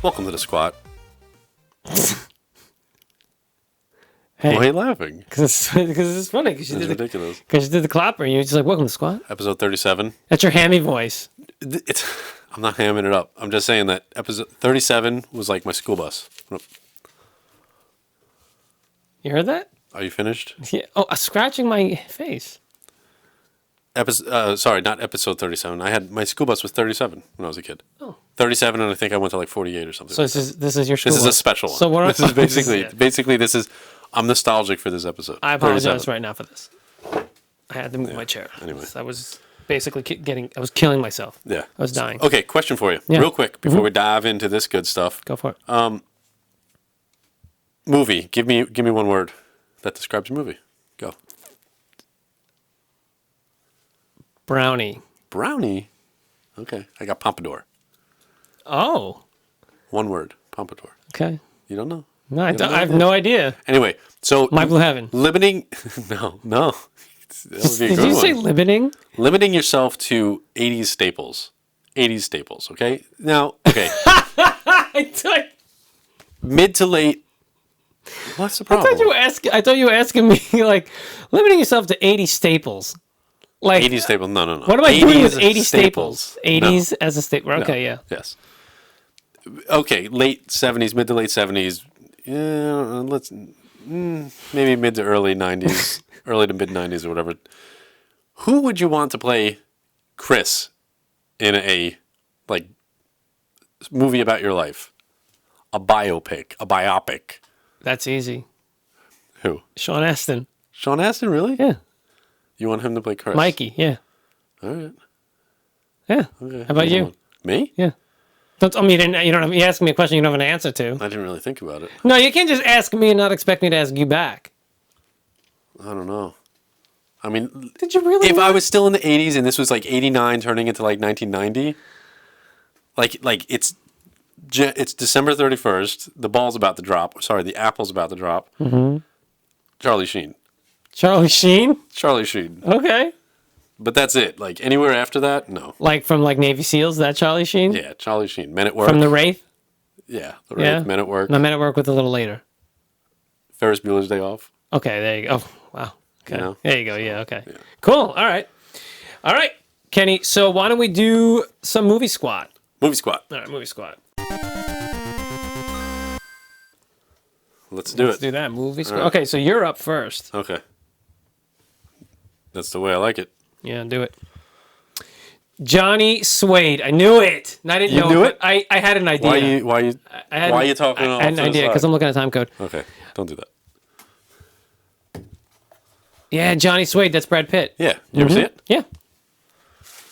Welcome to the squat. Hey, Why are you laughing? because it's funny. Because you It's did ridiculous. Because you did the clapper, and you're just like, "Welcome to squat." Episode 37. That's your hammy voice. I'm not hamming it up. I'm just saying that episode 37 was like my school bus. You heard that? Are you finished? Yeah. Oh, scratching my face. Sorry, not episode 37. I had my school bus was 37 when I was a kid. Oh. 37, and I think I went to like 48 or something. So this is your school. This is a bus. special one. So what? This is basically this is. I'm nostalgic for this episode. I apologize 37. right now for this. I had to move my chair. Anyway. I was basically I was killing myself. Yeah. I was dying. Okay, question for you, Yeah. real quick, before we dive into this good stuff. Go for it. Movie. Give me one word that describes a movie. Go. Brownie. Brownie. Okay, I got Pompadour. Oh. One word. Pompadour. Okay. You don't know? No, I have no idea. Anyway, so My Blue Heaven. limiting. No. That would be a Did good you one. say limiting? Limiting yourself to 80s staples. 80s staples. Okay. Now. Okay. Mid to late. What's the problem? I thought you were asking me like limiting yourself to 80 staples. Like 80s staples. No. What am I doing with 80 staples? staples? 80s as a staple. Okay, No. yeah. Yes. Okay, late 70s, mid to late 70s. Yeah, let's maybe mid to early 90s, early to mid 90s or whatever. Who would you want to play Chris in a like movie about your life? A biopic. That's easy. Who? Sean Astin. Sean Astin, really? Yeah. You want him to play Chris? Mikey, yeah. All right. Yeah. Okay. How about you? Me? Yeah. You ask me a question you don't have an answer to. I didn't really think about it. No, you can't just ask me and not expect me to ask you back. I don't know. I mean, Did you really? if I was still in the 80s and this was like 89 turning into like 1990, like it's December 31st, the ball's about to drop. Sorry, the apple's about to drop. Mm-hmm. Charlie Sheen. Charlie Sheen? Charlie Sheen. Okay. But that's it. Like anywhere after that, no. Like from like Navy SEALs, that Charlie Sheen? Yeah, Charlie Sheen. Men at Work. From The Wraith? Yeah, The Wraith. Yeah. Men at Work. No, Men at Work with a little later. Ferris Bueller's Day Off. Okay, there you go. Oh, wow. Okay. You know? There you go. Yeah, okay. Yeah. Cool. All right, Kenny. So why don't we do some movie squat? Movie Squat. All right, movie squat. Let's do Let's it. do that. Movie squat. right. Okay, so you're up first. Okay. That's the way I like it. Yeah, do it. Johnny Suede. I knew it. And I didn't You know knew it. But I had an idea. Why are you talking I had an idea because I'm looking at a time code. Okay, don't do that. Yeah, Johnny Suede. That's Brad Pitt. Yeah, you ever see it? Yeah.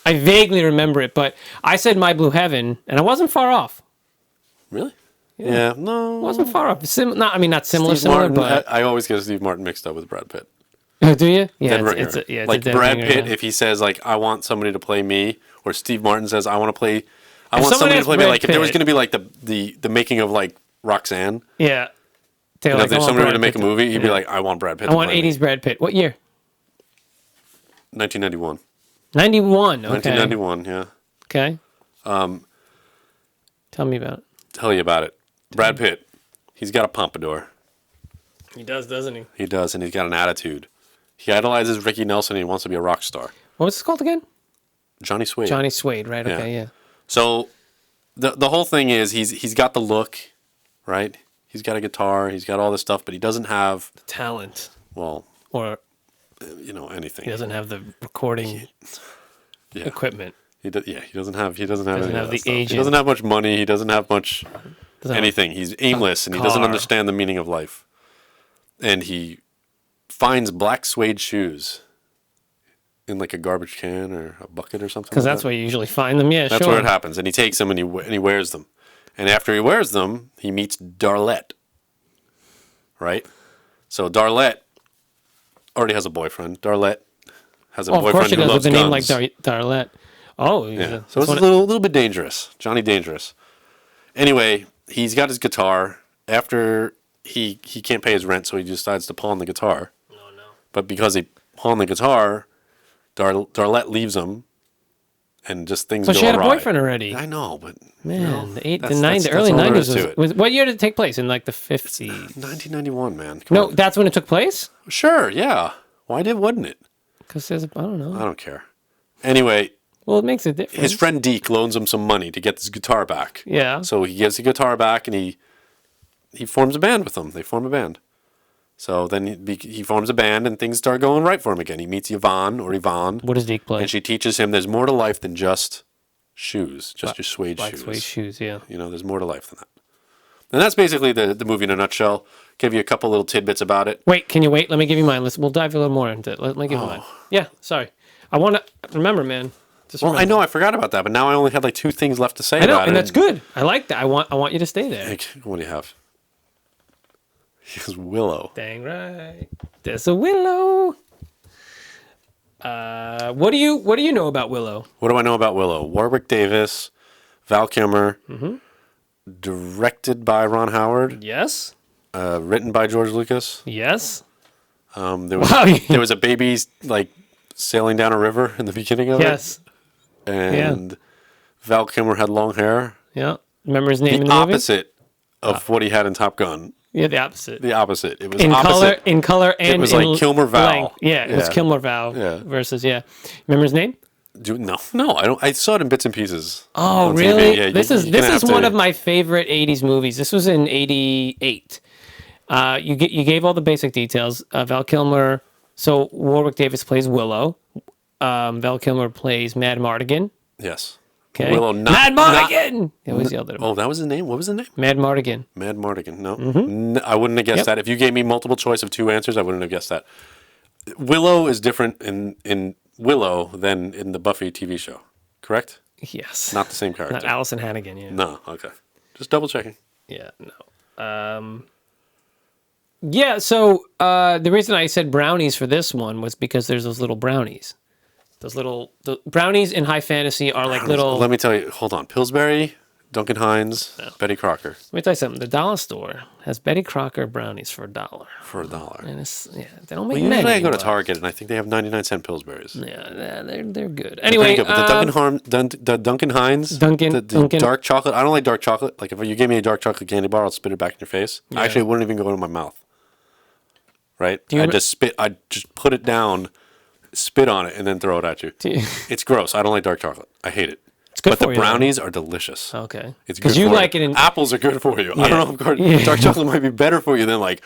I vaguely remember it, but I said My Blue Heaven, and I wasn't far off. Really? Yeah, no. Wasn't far off. Not similar, Steve Martin, but I always get Steve Martin mixed up with Brad Pitt. Oh, do you? Yeah, Dead it's ringer. a Like dead Brad ringer, Pitt, yeah. if he says like I want somebody to play me, or Steve Martin says I want somebody someone to asked play me. Brad Like if there was Pitt- going to be like the making of like Roxanne, Yeah. They're and like, if there's I want somebody Brad to make a Pitt movie, he'd be yeah. like I want Brad Pitt. I want 80s Brad Pitt. What year? 1991. 91. Okay. 1991. Yeah. Okay. Tell me about it. Tell you about it. Brad Pitt. He's got a pompadour. He does, doesn't he? He does, and he's got an attitude. He idolizes Ricky Nelson, and he wants to be a rock star. What was this called again? Johnny Suede. Johnny Suede, right? Okay, yeah. So the whole thing is he's got the look, right? He's got a guitar, he's got all this stuff, but he doesn't have Talent. well, Or anything. he doesn't have the recording equipment. He doesn't have any of have that the stuff. agent. He doesn't have much money, he doesn't have much Doesn't have anything. He's aimless and he doesn't car. understand the meaning of life. And he finds black suede shoes in like a garbage can or a bucket or something. Because like that's that. where you usually find them. Yeah, That's sure. where it happens. And he takes them and he wears them. And after he wears them, he meets Darlette. Right? So Darlette already has a boyfriend. Darlette has a Oh, of boyfriend course she who does with loves a name like guns. Darlette. Oh, Yeah. So it's a little bit dangerous. Johnny Dangerous. Anyway, he's got his guitar. After he can't pay his rent, so he decides to pawn the guitar. No. But because he pawned the guitar, Darlette leaves him, and just things So go she had a awry. boyfriend already. I know, but Man, the that's early all there 90s is to it. was what year did it take place? In like the 50s? 1991, man. Come No, on. that's when it took place? Sure, yeah. Wouldn't it? Because there's, I don't know. I don't care. Anyway, Well, it makes a difference. his friend Deke loans him some money to get his guitar back. Yeah. So he gets the guitar back, and he forms a band with them. They form a band. So then he forms a band, and things start going right for him again. He meets Yvonne, What does Deke play? and she teaches him there's more to life than just shoes, just your suede Black shoes. suede shoes, yeah. You know, there's more to life than that. And that's basically the movie in a nutshell. Give you a couple little tidbits about it. Wait, can you wait? Let me give you mine. We'll dive a little more into it. Let me give you mine. Yeah, sorry. I want to remember, man. Just Well, remember. I know I forgot about that, but now I only had like 2 things left to say I know, about and it. that's good. I like that. I want you to stay there. Like, what do you have? He goes, Willow. Dang right. There's a Willow. What do you know about Willow? What do I know about Willow? Warwick Davis, Val Kilmer, Mm-hmm. directed by Ron Howard, Yes. written by George Lucas. Yes. There was Wow. there was a baby like sailing down a river in the beginning of Yes. it, and Val Kilmer had long hair. Yeah. Remember his name in The the movie? opposite of what he had in Top Gun. Yeah, the opposite. The opposite. It was In opposite. color, and It was in like Kilmer Val. length. Yeah, it was Yeah. Kilmer Val Yeah. versus Remember his name? No, I don't. I saw it in bits and pieces. Oh, on TV. really? Yeah, this you're is gonna have one to- of my favorite '80s movies. This was in '88. You gave all the basic details. Val Kilmer. So Warwick Davis plays Willow. Val Kilmer plays Mad Mardigan. Yes. Okay. Willow, Mad Mardigan. It was yelled at him. Oh, that was his name. What was his name? Mad Mardigan. Mad Mardigan. No, I wouldn't have guessed Yep. that. If you gave me multiple choice of 2 answers, I wouldn't have guessed that. Willow is different in Willow than in the Buffy TV show, correct? Yes. Not the same character. Not Allison Hannigan. Yeah. No. Okay. Just double checking. Yeah. No. Yeah. So the reason I said brownies for this one was because there's those little brownies. The brownies in high fantasy are like little. Let me tell you. Hold on. Pillsbury, Duncan Hines, Betty Crocker Let me tell you something. The dollar store has Betty Crocker brownies for $1. for $1. And they don't make Well, many. usually I go to anymore. Target and I think they have 99-cent Pillsbury's. Yeah, they're good. There Anyway, you go. But the Duncan Hines, Duncan- the Duncan- dark chocolate. I don't like dark chocolate. Like if you gave me a dark chocolate candy bar, I'll spit it back in your face. Actually, it wouldn't even go into my mouth. Right? I just put it down, spit on it, and then throw it at you. It's gross. I don't like dark chocolate. I hate it. It's good But for the you, though. brownies are delicious. Okay. It's good Because you for like it in. apples are good for you. I don't know if dark chocolate might be better for you than like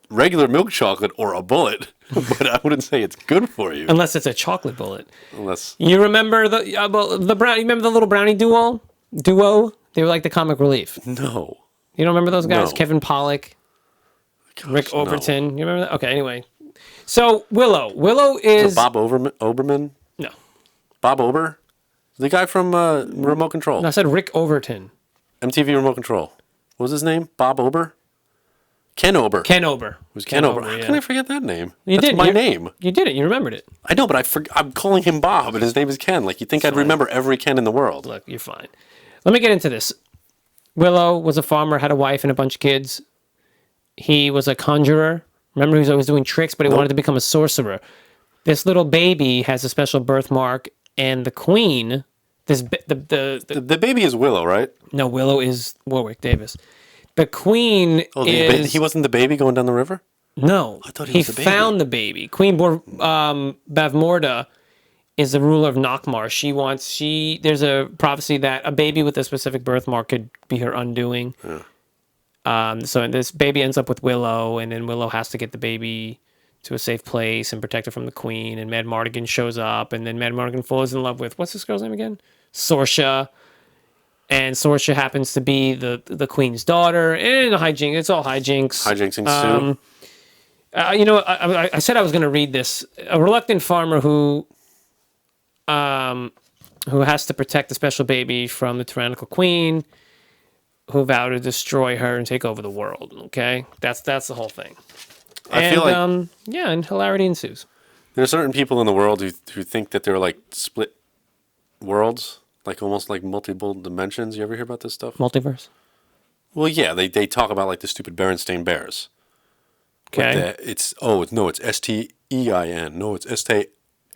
regular milk chocolate or a bullet, but I wouldn't say it's good for you Unless it's a chocolate bullet. unless. You remember the brown? You remember the little brownie duo? They were like the comic relief. No. You don't remember those guys? No. Kevin Pollak, Rick no. Overton. You remember that? Okay. Anyway, so Willow. Willow is Bob Oberman? no. Bob Ober? The guy from Remote Control. No, I said Rick Overton. MTV Remote Control. What was his name? Bob Ober? Ken Ober. Ken Ober. Who's Ken Ober? How yeah. can I forget that name? You That's did. my name. You did it. You remembered it. I know, but I'm calling him Bob, and his name is Ken. Like, you'd think I'd remember every Ken in the world. Look, you're fine. Let me get into this. Willow was a farmer, had a wife and a bunch of kids. He was a conjurer. Remember, he was always doing tricks, but he wanted to become a sorcerer. This little baby has a special birthmark, and the queen, The baby is Willow, right? no, Willow is Warwick Davis. The queen Oh, is he wasn't the baby going down the river? no. I thought he was the baby. found the baby. Queen Bavmorda is the ruler of Nockmar. There's a prophecy that a baby with a specific birthmark could be her undoing. So this baby ends up with Willow, and then Willow has to get the baby to a safe place and protect her from the queen. And Mad Mardigan shows up, and then Mad Mardigan falls in love with what's this girl's name again? Sorcia. And Sorcia happens to be the queen's daughter. And hijinks. It's all hijinks. Hijinks ensue. I said I was going to read this. A reluctant farmer who has to protect the special baby from the tyrannical queen, who vowed to destroy her and take over the world. Okay, that's the whole thing. I feel like and hilarity ensues. there are certain people in the world who think that they're like split worlds, like almost like multiple dimensions. You ever hear about this stuff? Multiverse. Well, yeah, they talk about like the stupid Berenstain Bears. Okay. It's STEIN. No, it's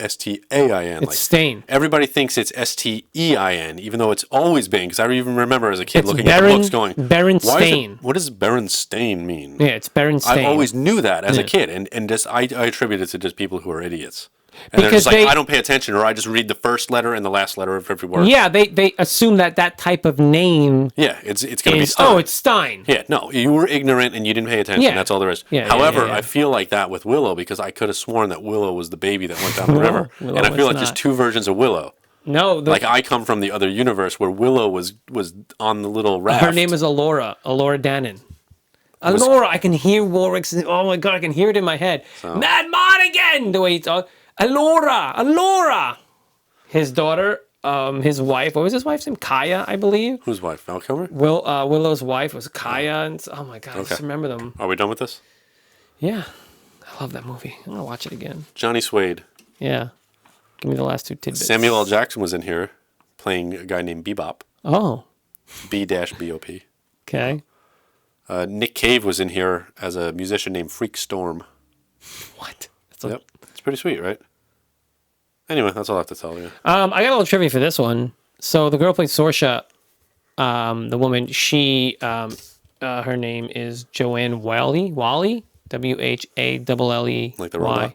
S-T-A-I-N. It's Stain. Everybody thinks it's S-T-E-I-N, even though it's always been, because I even remember as a kid It's looking at the books going, Berenstain. what does Berenstain mean? Yeah, it's Berenstain. I always knew that as a kid, and just I attribute it to just people who are idiots. And they're just like, I don't pay attention, or I just read the first letter and the last letter of every word. Yeah, they assume that type of name. Yeah, it's going to be Stein. Oh, it's Stein. Yeah, no, you were ignorant and you didn't pay attention. Yeah. That's all there is. Yeah, However, yeah. I feel like that with Willow because I could have sworn that Willow was the baby that went down the river, Willow and I feel like was there's not. two versions of Willow. No, Like I come from the other universe where Willow was on the little raft. her name is Alora Dannon. Alora, I can hear Warwick's. Oh my god, I can hear it in my head. Mad Mardigan, the way he talks. Alora. His daughter, his wife. What was his wife's name? Kaya, I believe. Whose wife? Val Kilmer? Willow's wife was Kaya. And, oh my god, I just remember them. Are we done with this? Yeah, I love that movie. I'm gonna watch it again. Johnny Suede. Yeah, give me the last two tidbits. Samuel L. Jackson was in here playing a guy named Bebop. Oh, B-B-O-P. okay. Nick Cave was in here as a musician named Freak Storm. What? Yep. It's pretty sweet, right? Anyway, that's all I have to tell you. I got a little trivia for this one. So the girl played Sorsha, the woman, she, her name is Joanne Whalley, W-H-A-L-L-E-Y. Like the robot?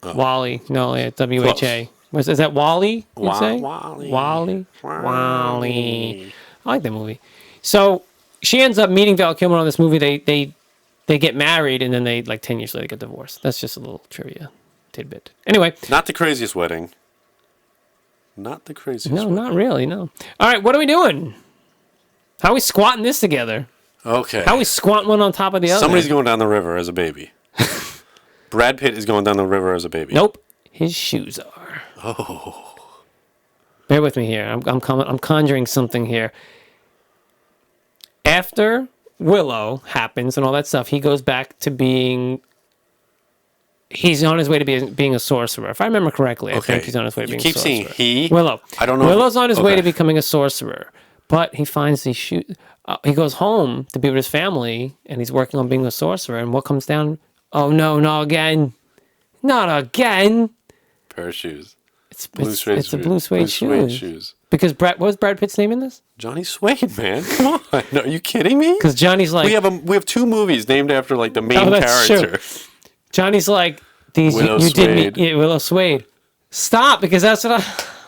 Oh. Wally, no, yeah, W-H-A. Is that Wally, you'd say? Wally. Wally. I like that movie. So she ends up meeting Val Kilmer on this movie. They get married, and then they, like, 10 years later, get divorced. That's just a little trivia tidbit. Anyway. Not the craziest wedding. Not the craziest No, wedding. not really, no. All right, what are we doing? How are we squatting this together? Okay. How are we squatting one on top of the other? Somebody's going down the river as a baby. Brad Pitt is going down the river as a baby. Nope. His shoes are. Oh. Bear with me here. I'm conjuring something here. After Willow happens and all that stuff, he goes back to being... He's on his way to being a sorcerer. If I remember correctly, I think he's on his way to being a sorcerer. You keep saying he? Willow. I don't know. Willow's on his way to becoming a sorcerer, but he finds these shoes. He goes home to be with his family, and he's working on being a sorcerer. And what comes down? Oh no, not again! Not again! Pair of shoes. It's a blue suede shoes. Because what was Brad Pitt's name in this? Johnny Suede, man. Come on. No, are you kidding me? Because Johnny's like... We have two movies named after like the main that's character. True. Johnny's like, these Willow you did Suede. me, yeah, Willow Suede. Stop, because that's what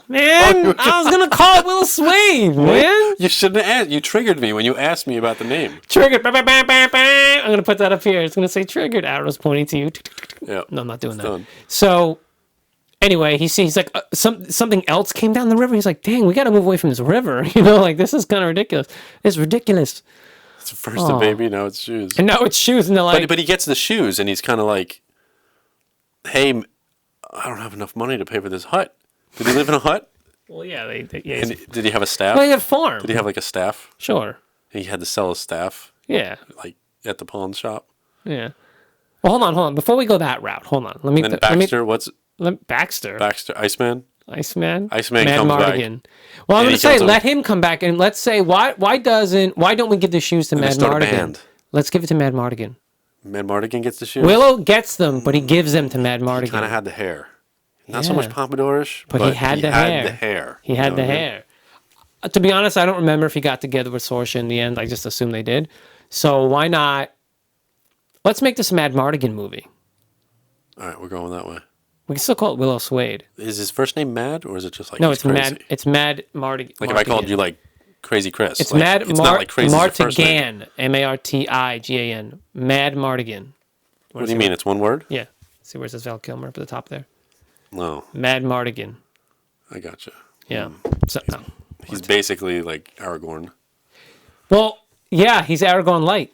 man, I was gonna call it Willow Suede, man. You shouldn't have asked. You triggered me when you asked me about the name. Triggered. Bam, bam, bam, bam, bam. I'm gonna put that up here. It's gonna say triggered. Arrow's pointing to you. Yeah. No, I'm not doing that. Done. So, anyway, he's like something else came down the river. He's like, dang, we gotta move away from this river. You know, like this is kind of ridiculous. It's ridiculous. It's first a baby, now it's shoes. And now it's shoes, and they're like, But he gets the shoes, and he's kind of like, hey, I don't have enough money to pay for this hut. Did he live in a hut? well, yeah, yeah. And did he have a staff? Well, he had a farm. Did he have like a staff? Sure. He had to sell his staff, Yeah. like at the pawn shop. Yeah. Well, hold on. Before we go that route, hold on. And then Baxter, Baxter. Baxter, Iceman? Iceman Mad comes Mardigan. back. Well, I'm And going he to say, kills him. let him come back, and let's say, why don't we give the shoes to they Mad start a Mardigan? band. Let's give it to Mad Mardigan. Mad Mardigan gets the shoes? Willow gets them, but he gives them to Mad Mardigan. He kind of had the hair. Not so Yeah. much pompadourish, But he had the hair. the hair. He had the hair. To be honest, I don't remember if he got together with Sorsha in the end. I just assume they did. So why not? Let's make this a Mad Mardigan movie. All right, we're going that way. We can still call it Willow Suede. Is his first name Mad, or is it just like No, he's it's crazy? Mad. It's Mad Mardigan. Like if I called you like Crazy Chris. It's like, Mad it's not like crazy is the first name. Martigan. M-A-R-T-I-G-A-N. Mad Mardigan. What do you mean? It's one word? Yeah. See where it says Val Kilmer up at the top there? No, Mad Mardigan. I gotcha. Yeah. So, no. He's basically like Aragorn. Well, yeah, he's Aragorn Light.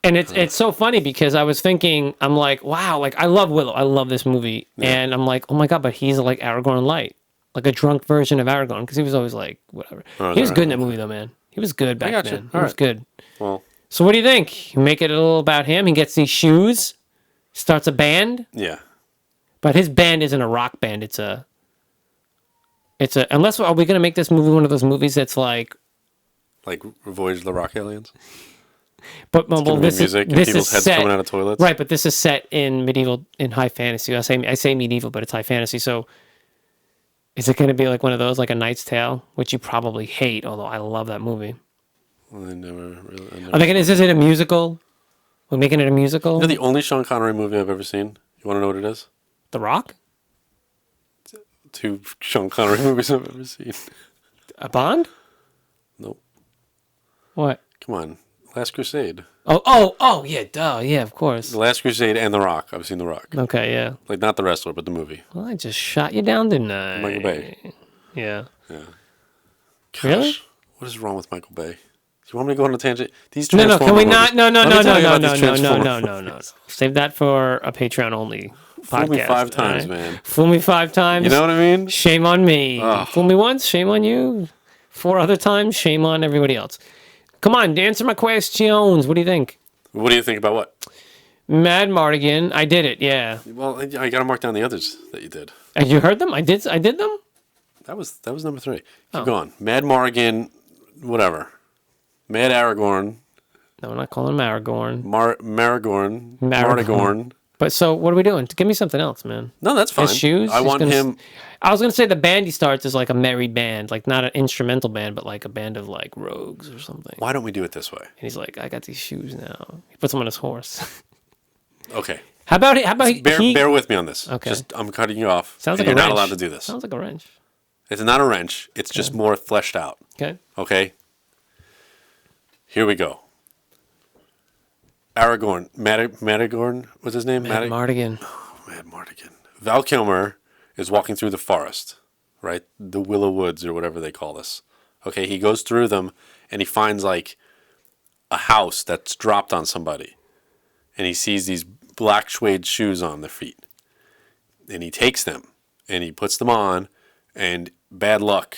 And it's so funny because I was thinking, I'm like, wow, like I love Willow. I love this movie. Yeah. And I'm like, oh my God, but he's like Aragorn Light. Like a drunk version of Aragorn. Because he was always like, whatever. Oh, he was right. good in that movie though, man. He was good back gotcha. then. He All was right. good. Well, So what do you think? You make it a little about him. He gets these shoes, starts a band. yeah. But his band isn't a rock band. It's a. Unless are we gonna make this movie one of those movies that's like. Like Voyage of the Rock Aliens? But It's gonna be music and people's heads coming out of toilets? Right, but this is set in high fantasy. I say medieval, but it's high fantasy. So Is it going to be like one of those, like A Knight's Tale, which you probably hate, although I love that movie? Well, I never. Are they gonna, is it a musical? We're making it a musical? You know the only Sean Connery movie I've ever seen? You want to know what it is? The Rock? 2 Sean Connery movies I've ever seen. A Bond? Nope. What? Come on. Last Crusade. Oh, yeah, duh, yeah, of course. The Last Crusade and The Rock. I've seen The Rock. Okay, yeah. Like, not the wrestler, but the movie. Well, I just shot you down, didn't I? Michael Bay. Yeah. Gosh, Really? What is wrong with Michael Bay? Do you want me to go on a tangent? These No, can Transformer we not? movies- No. Let me tell you about these No. Save that for a Patreon only podcast. Fool me 5 times, all right? man. Fool me 5 times. You know what I mean? Shame on me. Ugh. Fool me once, shame on you. 4 other times, shame on everybody else. Come on, answer my questions. What do you think? What do you think about what? Mad Mardigan. I did it, yeah. Well, I got to mark down the others that you did. You heard them? I did them? That was number 3. Oh. Keep going. Mad Morrigan, whatever. Mad Aragorn. No, we're not calling him Aragorn. Maragorn. Maragorn. But so, what are we doing? Give me something else, man. No, that's fine. His shoes? I He's want gonna him. I was going to say the band he starts is like a merry band. Like, not an instrumental band, but like a band of like rogues or something. Why don't we do it this way? And he's like, I got these shoes now. He puts them on his horse. Okay. How about Bear with me on this. Okay. I'm cutting you off. Sounds like you're a wrench. not allowed to do this. Sounds like a wrench. It's not a wrench. It's just more fleshed out. Okay. Okay. Here we go. Aragorn. Maragorn was his name? Mad Mardigan. Mad Mardigan. Val Kilmer is walking through the forest, right? The Willow Woods or whatever they call this. Okay, he goes through them and he finds like a house that's dropped on somebody. And he sees these black suede shoes on their feet. And he takes them and he puts them on and bad luck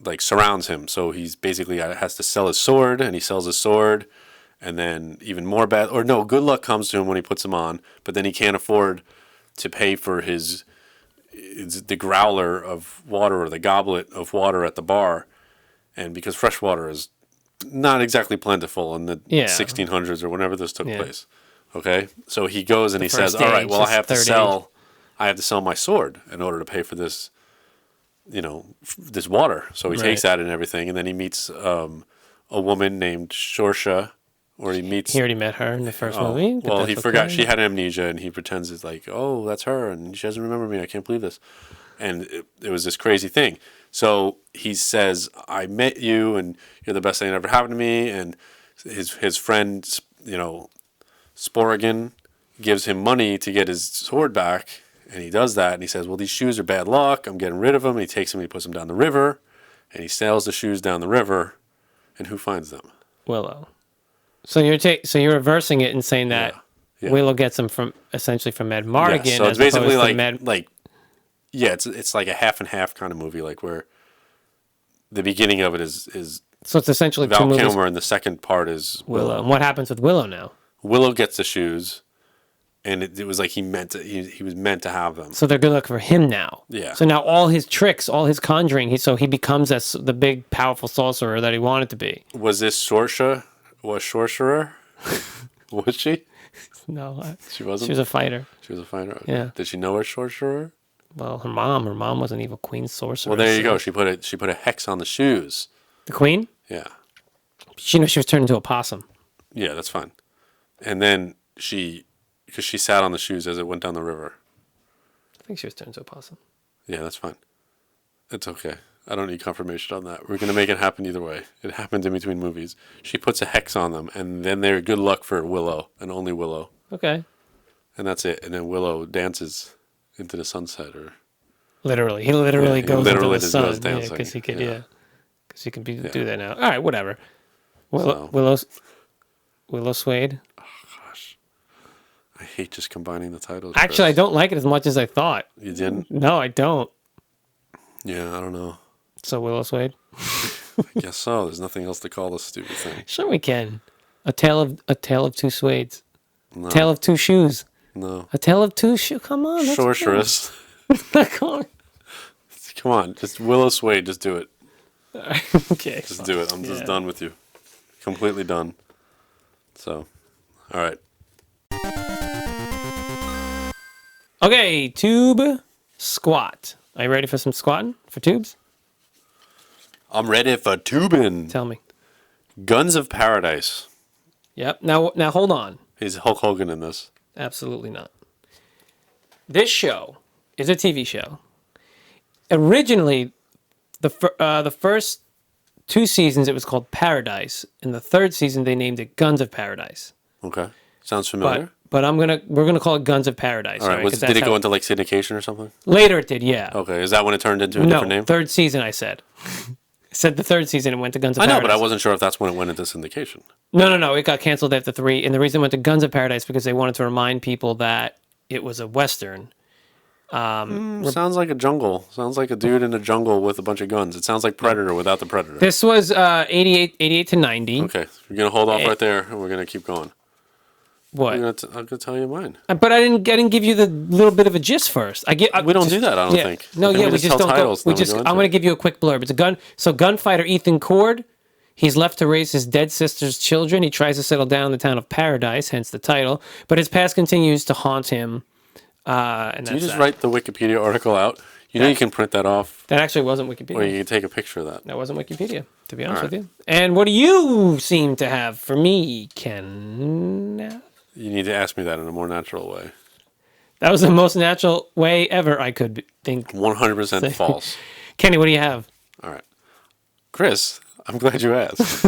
like surrounds him. So he's basically has to sell his sword and he sells his sword. And then even more good luck comes to him when he puts them on, but then he can't afford to pay for the growler of water or the goblet of water at the bar. And because fresh water is not exactly plentiful in the 1600s or whenever this took place. Okay. So he goes and he says, all right, well, I have to sell my sword in order to pay for this, this water. So he takes that and everything. And then he meets a woman named Shorsha. Or he already met her in the first movie. Well, he forgot she had amnesia, and he pretends it's like, oh, that's her, and she doesn't remember me. I can't believe this. And it was this crazy thing. So he says, I met you, and you're the best thing that ever happened to me. And his friend, Sporrigan, gives him money to get his sword back, and he does that. And he says, well, these shoes are bad luck. I'm getting rid of them. And he takes them and he puts them down the river, and he sails the shoes down the river. And who finds them? Willow. So you're reversing it and saying that Willow gets them essentially from Mad Mardigan. Yeah, so it's basically it's it's like a half and half kind of movie, like where the beginning of it is so it's essentially Val two movies. Kilmer and the second part is Willow. And what happens with Willow now? Willow gets the shoes, and it was like he was meant to have them. So they're good luck for him now. Yeah. So now all his tricks, all his conjuring, he becomes the big powerful sorcerer that he wanted to be. Was this Sorcerer? Was sorcerer? Was she? No, She wasn't. She was a fighter. She was a fighter. Okay. Yeah. Did she know her sorcerer? Well, her mom was an evil queen sorcerer. Well, there you go. She put a hex on the shoes. The queen? Yeah. She was turned into a possum. Yeah, that's fine. And then because she sat on the shoes as it went down the river. I think she was turned into a possum. Yeah, that's fine. It's okay. I don't need confirmation on that. We're going to make it happen either way. It happened in between movies. She puts a hex on them, and then they're good luck for Willow, and only Willow. Okay. And that's it. And then Willow dances into the sunset. Literally. He literally goes into the sun. Goes dancing. Because he could, Because he can do that now. All right, whatever. So. Willow Suede. Oh, gosh. I hate just combining the titles. Actually, I don't like it as much as I thought. You didn't? No, I don't. Yeah, I don't know. So Willow Suede? I guess so. There's nothing else to call this stupid thing. Sure we can. A tale of two Suedes. No. Tale of two shoes. No. A tale of two shoes. Come on. That's Sorceress. Come on. Come on. Just Willow Suede. Just do it. Okay. Just do it. I'm just done with you. Completely done. So, all right. Okay, Tube Squat. Are you ready for some squatting for tubes? I'm ready for tubing. Tell me. Guns of Paradise. Yep. Now hold on. Is Hulk Hogan in this? Absolutely not. This show is a TV show. Originally, the first 2 seasons it was called Paradise, and the 3rd season they named it Guns of Paradise. Okay. Sounds familiar. But we're gonna call it Guns of Paradise. All right. 'cause Did that's it go how- into like syndication or something? Later it did, yeah. Okay. Is that when it turned into a different name? 3rd season I said. I said the 3rd season it went to Guns of I know, Paradise. but I wasn't sure if that's when it went into syndication. No. It got canceled after 3, and the reason it went to Guns of Paradise because they wanted to remind people that it was a Western. Sounds like a jungle. Sounds like a dude in a jungle with a bunch of guns. It sounds like Predator without the Predator. This was 88 to 90. Okay. We're going to hold off right there, and we're going to keep going. What? I'm going to tell you mine. But I didn't give you the little bit of a gist first. We don't do that, I don't think. No, I think we just tell don't titles, go. then we go into I'm going to it. give you a quick blurb. It's a gun. So gunfighter Ethan Cord, he's left to raise his dead sister's children. He tries to settle down in the town of Paradise, hence the title. But his past continues to haunt him. And Did you that's just that. write the Wikipedia article out? You know you can print that off, That actually wasn't Wikipedia. or you can take a picture of that. That wasn't Wikipedia, to be honest All right. with you. And what do you seem to have for me, Ken? You need to ask me that in a more natural way. That was the most natural way ever I could think. 100% false. Kenny, what do you have? All right. Chris, I'm glad you asked.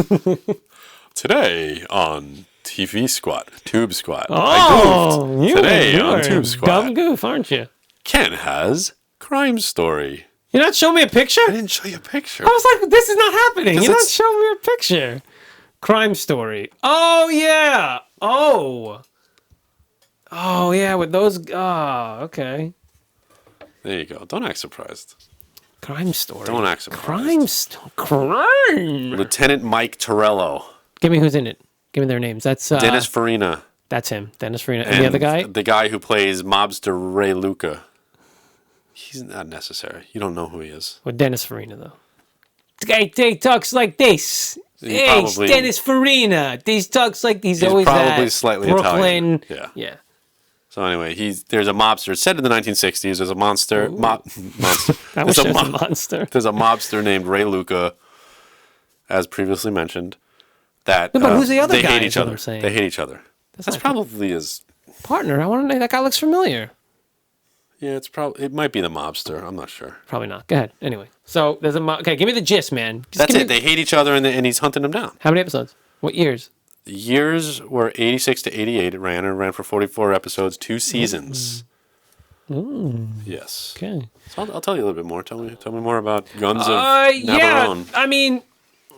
Today on TV Squat, Tube Squat. Oh, Today you on are a TubeSquat. dumb goof, aren't you? Ken has Crime Story. You're not showing me a picture? I didn't show you a picture. I was like, this is not happening. You're not it's- showing me a picture. Crime Story. Oh, yeah. Oh, yeah, with those. Oh, okay. There you go. Don't act surprised. Crime Story. Don't act surprised. Crime. Lieutenant Mike Torello. Give me who's in it. Give me their names. That's Dennis Farina. That's him. Dennis Farina. And the other guy? The guy who plays mobster Ray Luca. He's not necessary. You don't know who he is. Well, Dennis Farina, though. The guy he talks like this. Hey, it's probably- Dennis Farina. He talks like he's always probably at slightly Brooklyn. Italian. Yeah. So anyway, there's a mobster. It's set in the 1960s. There's a monster. Monster. I There's wish a I was a mo- monster. There's a mobster named Ray Luca, as previously mentioned. That No, but who's the other they guy hate is each what other. I'm saying. They hate each other. That's not- probably his. Partner, I want to know. That guy looks familiar. Yeah, it might be the mobster. I'm not sure. Probably not. Go ahead. Anyway. So there's okay, give me the gist, man. Just That's give it. me- They hate each other, and he's hunting them down. How many episodes? What years? The years were 86 to 88. It ran for 44 episodes, 2 seasons. Yes. Okay. So I'll tell you a little bit more. Tell me more about Guns of Yeah. Navarone. I mean,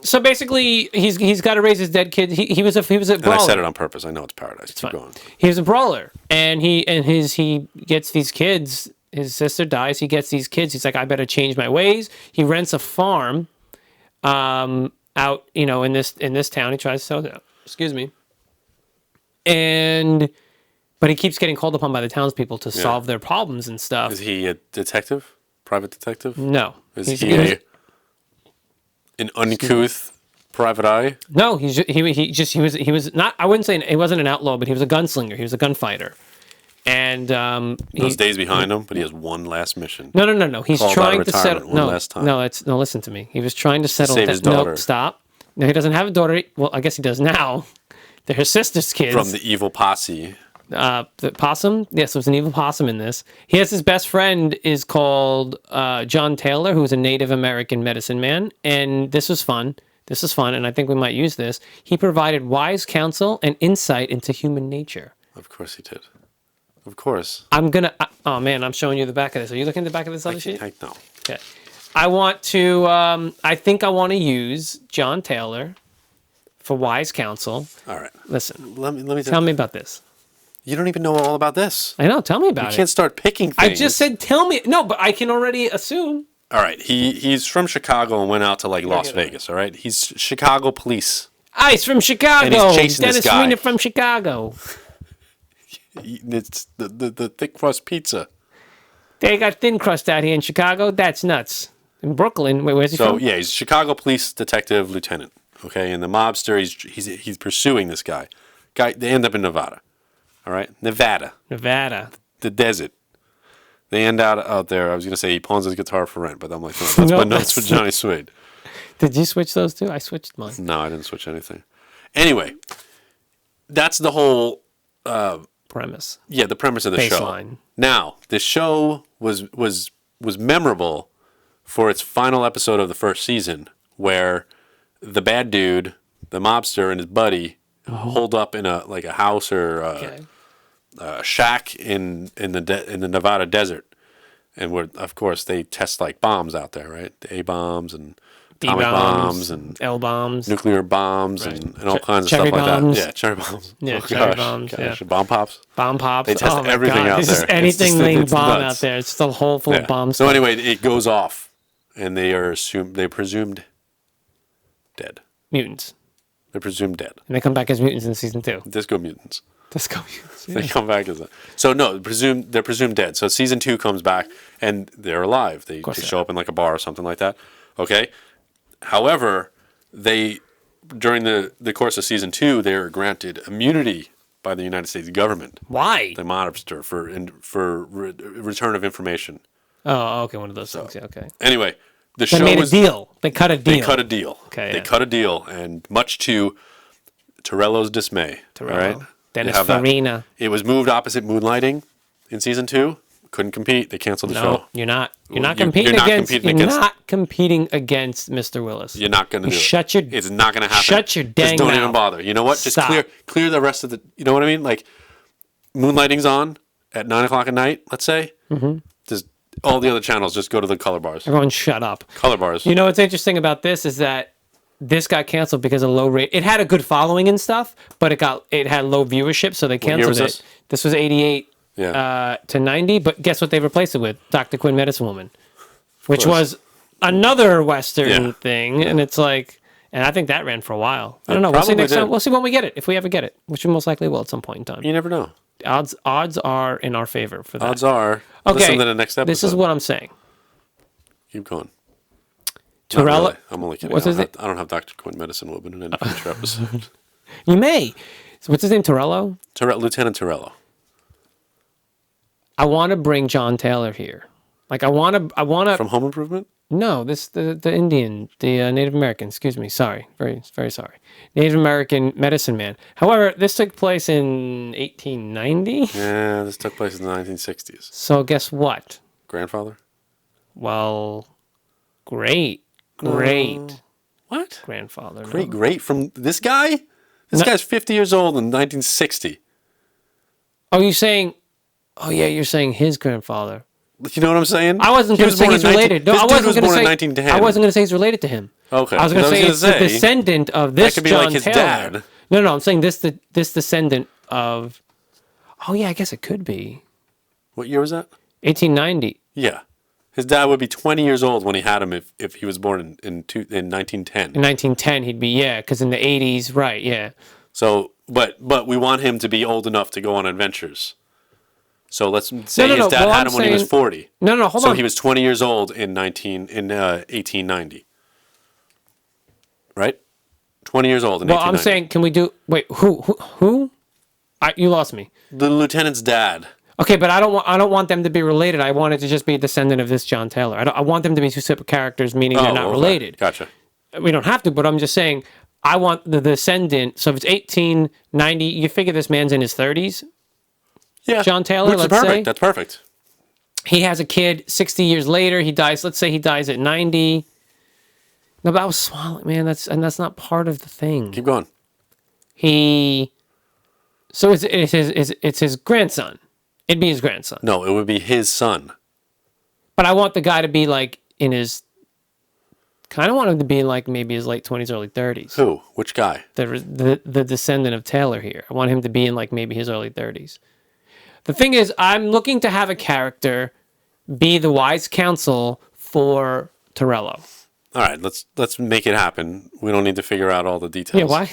so basically, he's got to raise his dead kid. He was a And I brawler. said it on purpose. I know it's paradise. Keep Fine. going. He was a brawler, and he gets these kids. His sister dies. He gets these kids. He's like, I better change my ways. He rents a farm, out in this town. He tries to sell it out. Excuse me. But he keeps getting called upon by the townspeople to solve their problems and stuff. Is he a detective? Private detective? No, Is He's- he an uncouth private eye? No, he was not. I wouldn't say he wasn't an outlaw, but he was a gunslinger. He was a gunfighter, and Those days behind him, but he has one last mission. No. He's Called out trying of to settle. retirement one last time. No. Listen to me. He was trying to settle. save his No, daughter. stop. No, he doesn't have a daughter. Well, I guess he does now. They're his sister's kids. From the evil posse. The possum. Yes, there's an evil possum in this. He has his best friend is called John Taylor, who's a Native American medicine man, and this was fun. This is fun, and I think we might use this. He provided wise counsel and insight into human nature. Of course he did. Of course. I'm showing you the back of this. Are you looking at the back of this other sheet? No. Okay. I want to, I think I want to use John Taylor for wise counsel. All right. Listen, Let me tell me about this. You don't even know all about this. I know, tell me about You it. can't start picking I things. just said tell me. No, but I can already assume. All right. He's from Chicago and went out to like Las Vegas. All right. He's Chicago police. He's from Chicago. And he's chasing this Dennis guy. Farina from Chicago. It's the thick crust pizza. They got thin crust out here in Chicago. That's nuts. In Brooklyn, where's he So from? yeah, he's Chicago police detective lieutenant. Okay, and the mobster he's pursuing this guy. They end up in Nevada. All right, Nevada, Nevada. the desert. They end out there. I was going to say he pawns his guitar for rent, but I'm like, no, that's my notes for Johnny Suede. Did you switch those two? I switched mine. No, I didn't switch anything. Anyway, that's the whole premise. Yeah, the premise of the Baseline. show. Now, the show was memorable for its final episode of the first season, where the bad dude, the mobster, and his buddy hold up in a house or a shack in the Nevada desert, and where of course they test like bombs out there, right? The A bombs and atomic bombs and L bombs, nuclear bombs, and all kinds of cherry stuff bombs. like that. Yeah, cherry bombs. Yeah, cherry bombs. Gosh. Yeah. Bomb pops. Bomb pops. They test my everything God. out This there. Is anything named it's bomb nuts. out there. It's just a hole full of bombs. So anyway, it goes off, and they're presumed dead. Mutants. They're presumed dead. And they come back as mutants in season 2. Disco mutants. Disco mutants. They come back as they're presumed dead. So season 2 comes back and they're alive. They show up in like a bar or something like that. Okay. However, during the course of season 2, they are granted immunity by the United States government. Why? The mobster for return of information. Oh, okay, one of those things. Yeah, okay. Anyway, the They show made a was deal. They cut a deal. They cut a deal. Okay, They yeah. cut a deal, and much to Torello's dismay. Torello. All right? Dennis They have that. Farina. It was moved opposite Moonlighting in season 2. Couldn't compete. They canceled the show. No, you're not. You're not You're competing not against. competing You're against- not competing against Mr. Willis. You're not going to do it. Shut your. It's not going to happen. Shut your dang Just don't even mouth. bother. You know what? Just Stop. clear the rest of the. You know what I mean? Like, Moonlighting's on at 9:00 at night. Let's say. Mm-hmm. Just all the other channels just go to the color bars. Everyone, shut up. Color bars. You know what's interesting about this is that this got canceled because of low rate. It had a good following and stuff, but it had low viewership, so they year canceled was it. this? This was 88 Yeah. to 90, but guess what they replaced it with? Dr. Quinn Medicine Woman, which course. was another Western Yeah. thing, and it's like, and I think that ran for a while. I don't know. We'll see probably next time. did. We'll see when we get it, if we ever get it, which we most likely will at some point in time. You never know. Odds are in our favor for that. Odds are. Okay, Listen to the next episode. this is what I'm saying. Keep going. Not Torello, really. I'm only kidding. What's his name? I don't have Dr. Quinn Medicine Woman in any future episode. You may. So what's his name? Torello. Lieutenant Torello. I want to bring John Taylor here. Like I want to. From Home Improvement? No, the Indian, the Native American. Excuse me. Sorry, very very sorry. Native American medicine man. However, this took place in 1890. Yeah, this took place in the 1960s. So guess what? Grandfather? Well, great What? grandfather. no. Great from this guy? This guy's 50 years old in 1960. Oh, you saying? Oh yeah, you're saying his grandfather. You know what I'm saying? I wasn't He going to was say born he's in 19 related. No, this I dude wasn't was going to born say. in 1910. I wasn't going to say he's related to him. Okay. I was going to say it's the descendant of this could be John like his Taylor. dad. No, I'm saying this descendant of. Oh yeah, I guess it could be What year was that? 1890. Yeah. His dad would be 20 years old when he had him if he was born in 1910. In 1910, he'd be because in the 80s, right? Yeah. So, but we want him to be old enough to go on adventures. So let's say his dad Well, had I'm him when he was saying- 40. No, hold So on. he was 20 years old in 1890. Right? 20 years old in Well, 1890. I'm saying, can we do? Wait, who? You lost me. The lieutenant's dad. Okay, but I don't want them to be related. I want it to just be a descendant of this John Taylor. I want them to be two separate characters, meaning they're not okay. related. Gotcha. We don't have to, but I'm just saying I want the descendant. So if it's 1890, you figure this man's in his 30s. Yeah. John Taylor, Which is let's perfect. say. That's perfect. He has a kid 60 years later. He dies. Let's say he dies at 90. No, but I was swallowing, man. That's not part of the thing. Keep going. So it's his grandson. It'd be his grandson. No, it would be his son. But I want the guy to be like in his. Kind of want him to be in like maybe his late 20s, early 30s. Who? Which guy? The descendant of Taylor here. I want him to be in like maybe his early 30s. The thing is, I'm looking to have a character be the wise counsel for Torello. All right, let's make it happen. We don't need to figure out all the details. Yeah, why?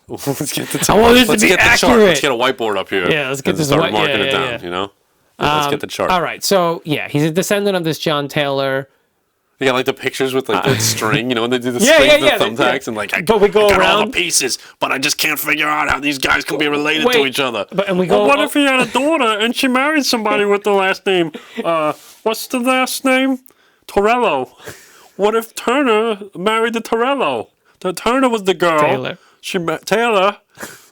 Let's get the I want this to let's be get the chart. accurate. Let's get a whiteboard up here. Yeah, let's get and this start white- marking yeah, it yeah, down. yeah. You know, let's get the chart. All right, so yeah, he's a descendant of this John Taylor. They got like the pictures with like the string, you know, when they do the Yeah, string, yeah, the yeah, thumbtacks, and like, But we go I got all around- the pieces, but I just can't figure out how these guys can be related to Wait, each other. and we go. Well, what if he had a daughter and she married somebody with the last name? What's the last name? Torello. What if Turner married the Torello? The Turner was the girl. Taylor. Taylor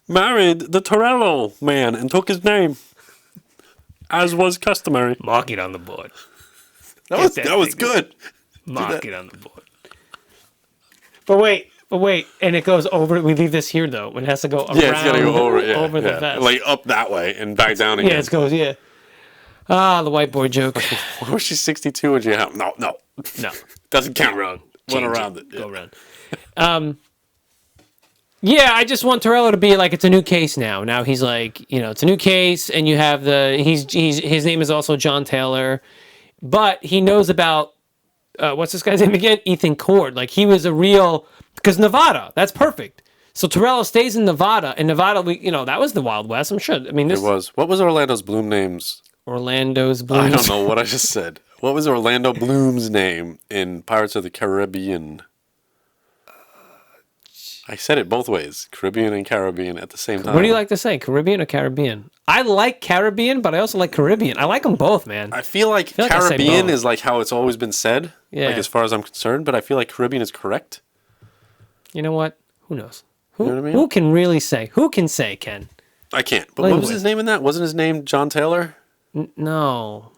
married the Torello man and took his name, as was customary. Mark it on the board. That was good. Mark it on the board. But wait, and it goes over. We leave this here though. It has to go around. Yeah, it's gotta go over it. Yeah, over the yeah. vest. Like up that way and back down again. Yeah, it goes. Yeah. Ah, the white boy joke. Why was she 62 when she had? No, No. doesn't count. Went Went around it. Go around. Yeah, I just want Torello to be like, it's a new case now. Now he's like, you know, it's a new case, and you have his name is also John Taylor, but he knows about what's this guy's name again? Ethan Cord. Like he was a real, because Nevada, that's perfect. So Torello stays in Nevada, and Nevada, that was the Wild West. I'm sure. I mean, It was. What was Orlando's Bloom names? Orlando's Blues. I don't know what I just said. What was Orlando Bloom's name in Pirates of the Caribbean? I said it both ways, Caribbean and Caribbean at the same time. What do you like to say, Caribbean or Caribbean? I like Caribbean, but I also like Caribbean. I like them both, man. I feel like like I say Caribbean both. is like how it's always been said, Yeah. like as far as I'm concerned, but I feel like Caribbean is correct. You know what? Who knows? Who, You know what I mean? who can really say? Who can say, Ken? I can't. But what was Linguist. his name in that? Wasn't his name John Taylor? No.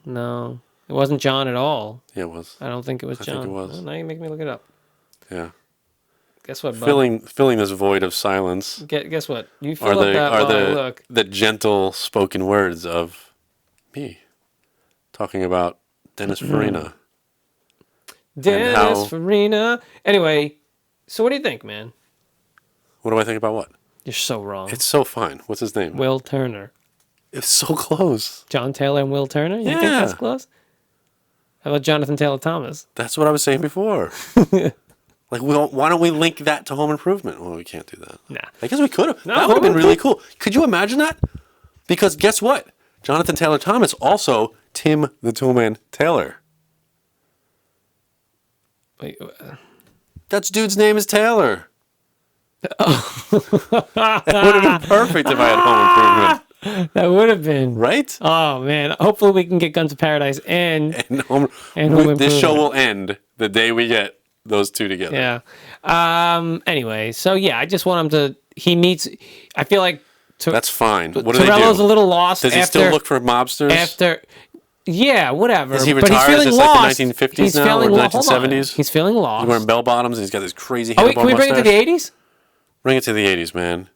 It wasn't John at all. Yeah, it was. I don't think it was I John. think it was. Well, now you make me look it up. Yeah. Guess what, bud? Filling this void of silence Guess what? You are fill up that while I look. the gentle spoken words of me talking about Dennis Farina. Dennis how- Farina. Anyway, so what do you think, man? What do I think about what? You're so wrong. It's so fine. What's his name? Will Turner. It's so close. John Taylor and Will Turner? You think Yeah. that's close? How about Jonathan Taylor Thomas? That's what I was saying before. Like, why don't we link that to Home Improvement? Well, we can't do that. Nah. I guess we could have. No, That would have Home been really cool. Could you imagine that? Because guess what? Jonathan Taylor Thomas also Tim the Toolman Taylor. Wait, That dude's name is Taylor. That would have been perfect if I had Home Improvement, that would have been. right? Oh, man. Hopefully we can get Guns of Paradise and And Home, And Home this show Improvement. will end the day we get those two together. yeah. Anyway, so yeah, I just want him to. He meets. I feel like That's fine. What do they Torello's do? a little lost. Does he after, still look for mobsters? after? Yeah, whatever. Is he But retired? he's feeling Is this like lost. the 1950s he's now feeling or lo- hold on. 1970s? He's feeling lost. He's wearing bell bottoms and he's got this crazy Oh wait, handlebar can we bring it to the mustache. 80s? Bring it to the 80s, man.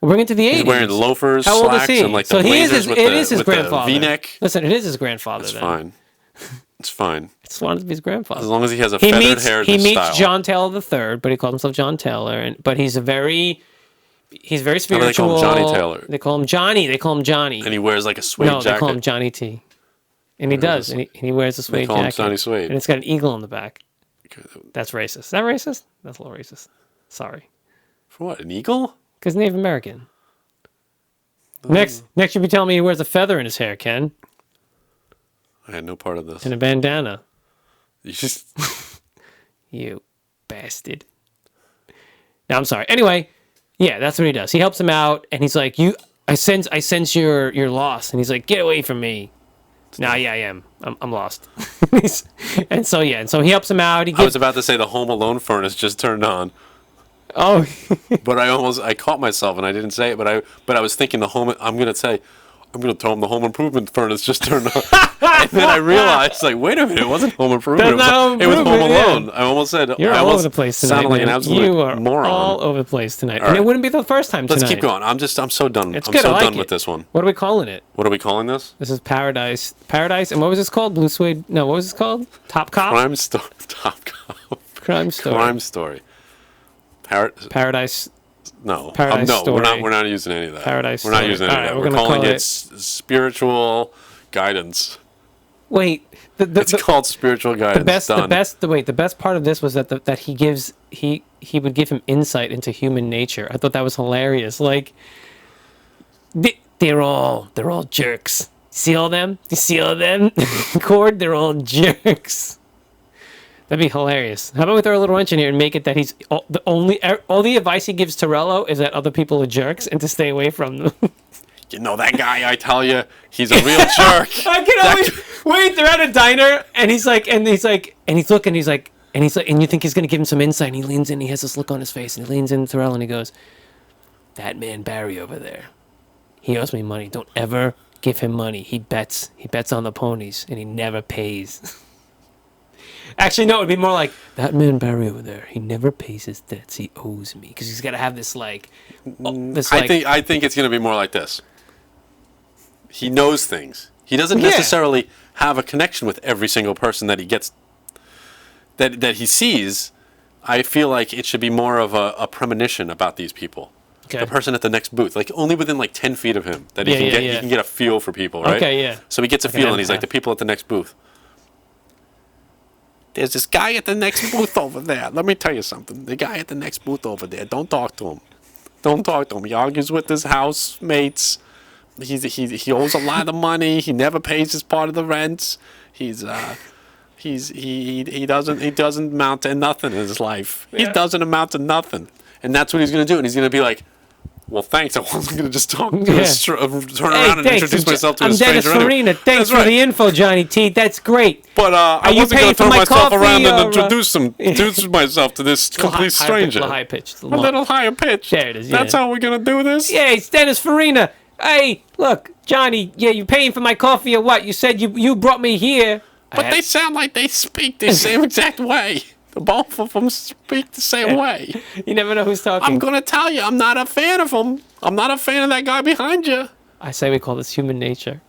We'll bring it to the 80s. He's wearing loafers, How old is slacks, he? and like So the he is blazers his, with it the, is his with the grandfather. V-neck. Listen, it is his grandfather. It's then. fine. It's fine. I just wanted to be his grandfather. As long as he has a he feathered meets hair he meets style. John Taylor III, but he calls himself John Taylor, but he's very spiritual. do they call him Johnny Taylor? They call him Johnny. They call him Johnny. And he wears like a suede No, jacket. they call him Johnny T. And he does, and he wears a suede call him jacket. Johnny Suede. And it's got an eagle on the back. That's racist. Is that racist? That's a little racist. Sorry. For what? An eagle? Because Native American. Next you'll be telling me he wears a feather in his hair, Ken, I had no part of this. and a bandana. You just You bastard. Now I'm sorry. Anyway, yeah, that's what he does. He helps him out, and he's like, I sense you're lost. And he's like, get away from me. Nah, yeah, I am. I'm lost. and so he helps him out. He I was gives, about to say the Home Alone furnace just turned on, oh, but I caught myself and I didn't say it. But I was thinking I'm gonna tell him the Home Improvement furnace just turned on, and then I realized like, wait a minute, it wasn't Home Improvement. That's not Home it was Home Improvement, yeah. Alone. I almost said you're I all almost over the place tonight. sounded like an man. absolute You are moron. all over the place tonight, and right. it wouldn't be the first time tonight. Let's keep going. I'm so done. It's I'm good. so I like done it. with this one. What are we calling it? What are we calling this? This is Paradise, and what was this called? Blue Suede? No, what was this called? Top Cop? Crime story. Top Cop. Crime Story. Crime story. Paradise. No, Paradise no, Story. we're not using any of that. Paradise We're not Story. using any All of right, that. we're We're gonna calling call it it- spiritual guidance. Wait, It's called spiritual guidance. Done. the best part of this was that he would give him insight into human nature. I thought that was hilarious. Like they're all jerks. See all them? You see all them? Cord, they're all jerks. That'd be hilarious. How about we throw a little wrench in here and make it that he's all the advice he gives Torello is that other people are jerks and to stay away from them. You know that guy, I tell you, he's a real jerk. I can always wait. They're at a diner, and he's looking, and you think he's gonna give him some insight. And he leans in, he has this look on his face, and he leans in to Torello, and he goes, "That man Barry over there, he owes me money. Don't ever give him money. He bets on the ponies, and he never pays." Actually, no, it'd be more like, "That man Barry over there, he never pays his debts. He owes me," because he's got to have this I think it's gonna be more like this. He knows things. He doesn't necessarily have a connection with every single person that he gets, that he sees. I feel like it should be more of a premonition about these people. Okay. The person at the next booth, like only within like 10 feet of him, that he can get a feel for people, right? Okay, yeah. So he gets a feel, and he's like, the people at the next booth. There's this guy at the next booth over there. Let me tell you something. The guy at the next booth over there, don't talk to him. Don't talk to him. He argues with his housemates. He owes a lot of money. He never pays his part of the rent. He doesn't amount to nothing in his life. He doesn't amount to nothing. And that's what he's gonna do. And he's gonna be like, "Well, thanks. I wasn't gonna just turn around and introduce myself to a stranger." I'm Dennis Farina. Thanks for the info, Johnny T. That's great. But I wasn't gonna turn myself around and introduce myself to this complete stranger. A little higher pitch. There it is. Yeah. That's how we're gonna do this. Yeah, it's Dennis Farina. Hey, look, Johnny. Yeah, you paying for my coffee or what? You said you brought me here. But they sound like they speak the same exact way. Both of them speak the same way. You never know who's talking. I'm going to tell you, I'm not a fan of them. I'm not a fan of that guy behind you. I say we call this human nature.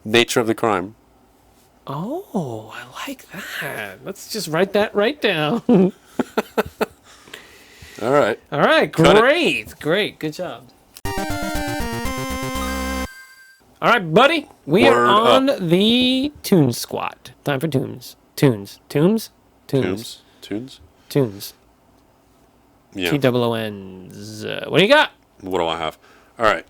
Nature of the crime. Oh, I like that. Let's just write that right down. All right. All right, great. Good job. All right, buddy. We are on the ToonSquat. Time for tunes. Tunes. Yeah. T-O-O-N's. What do you got? What do I have? All right.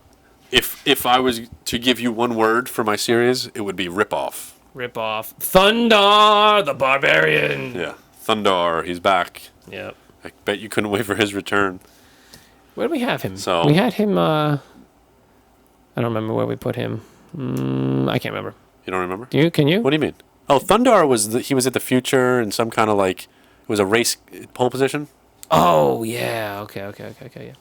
If I was to give you one word for my series, it would be ripoff. Ripoff. Thundarr the Barbarian. Yeah. Thundarr. He's back. Yep. I bet you couldn't wait for his return. Where do we have him? So we had him, I don't remember where we put him. I can't remember. You don't remember? Can you? What do you mean? Oh, Thundarr he was at the future in some kind of like, it was a race pole position. Oh, yeah. Okay, yeah.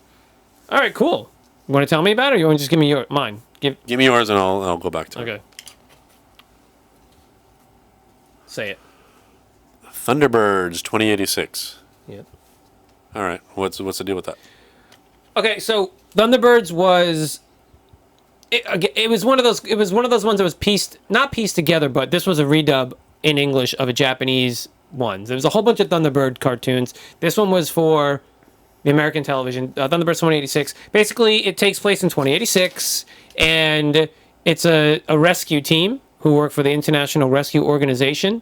All right, cool. You want to tell me about it, or you want to just give me mine? Give me yours, and I'll go back to it. Okay. Say it. Thunderbirds 2086. Yep. All right. What's the deal with that? Okay, so Thunderbirds was... It was one of those ones that was not pieced together, but this was a redub in English of a Japanese one. There was a whole bunch of Thunderbird cartoons. This one was for the American television, Thunderbirds 2086. Basically, it takes place in 2086, and it's a rescue team who work for the International Rescue Organization,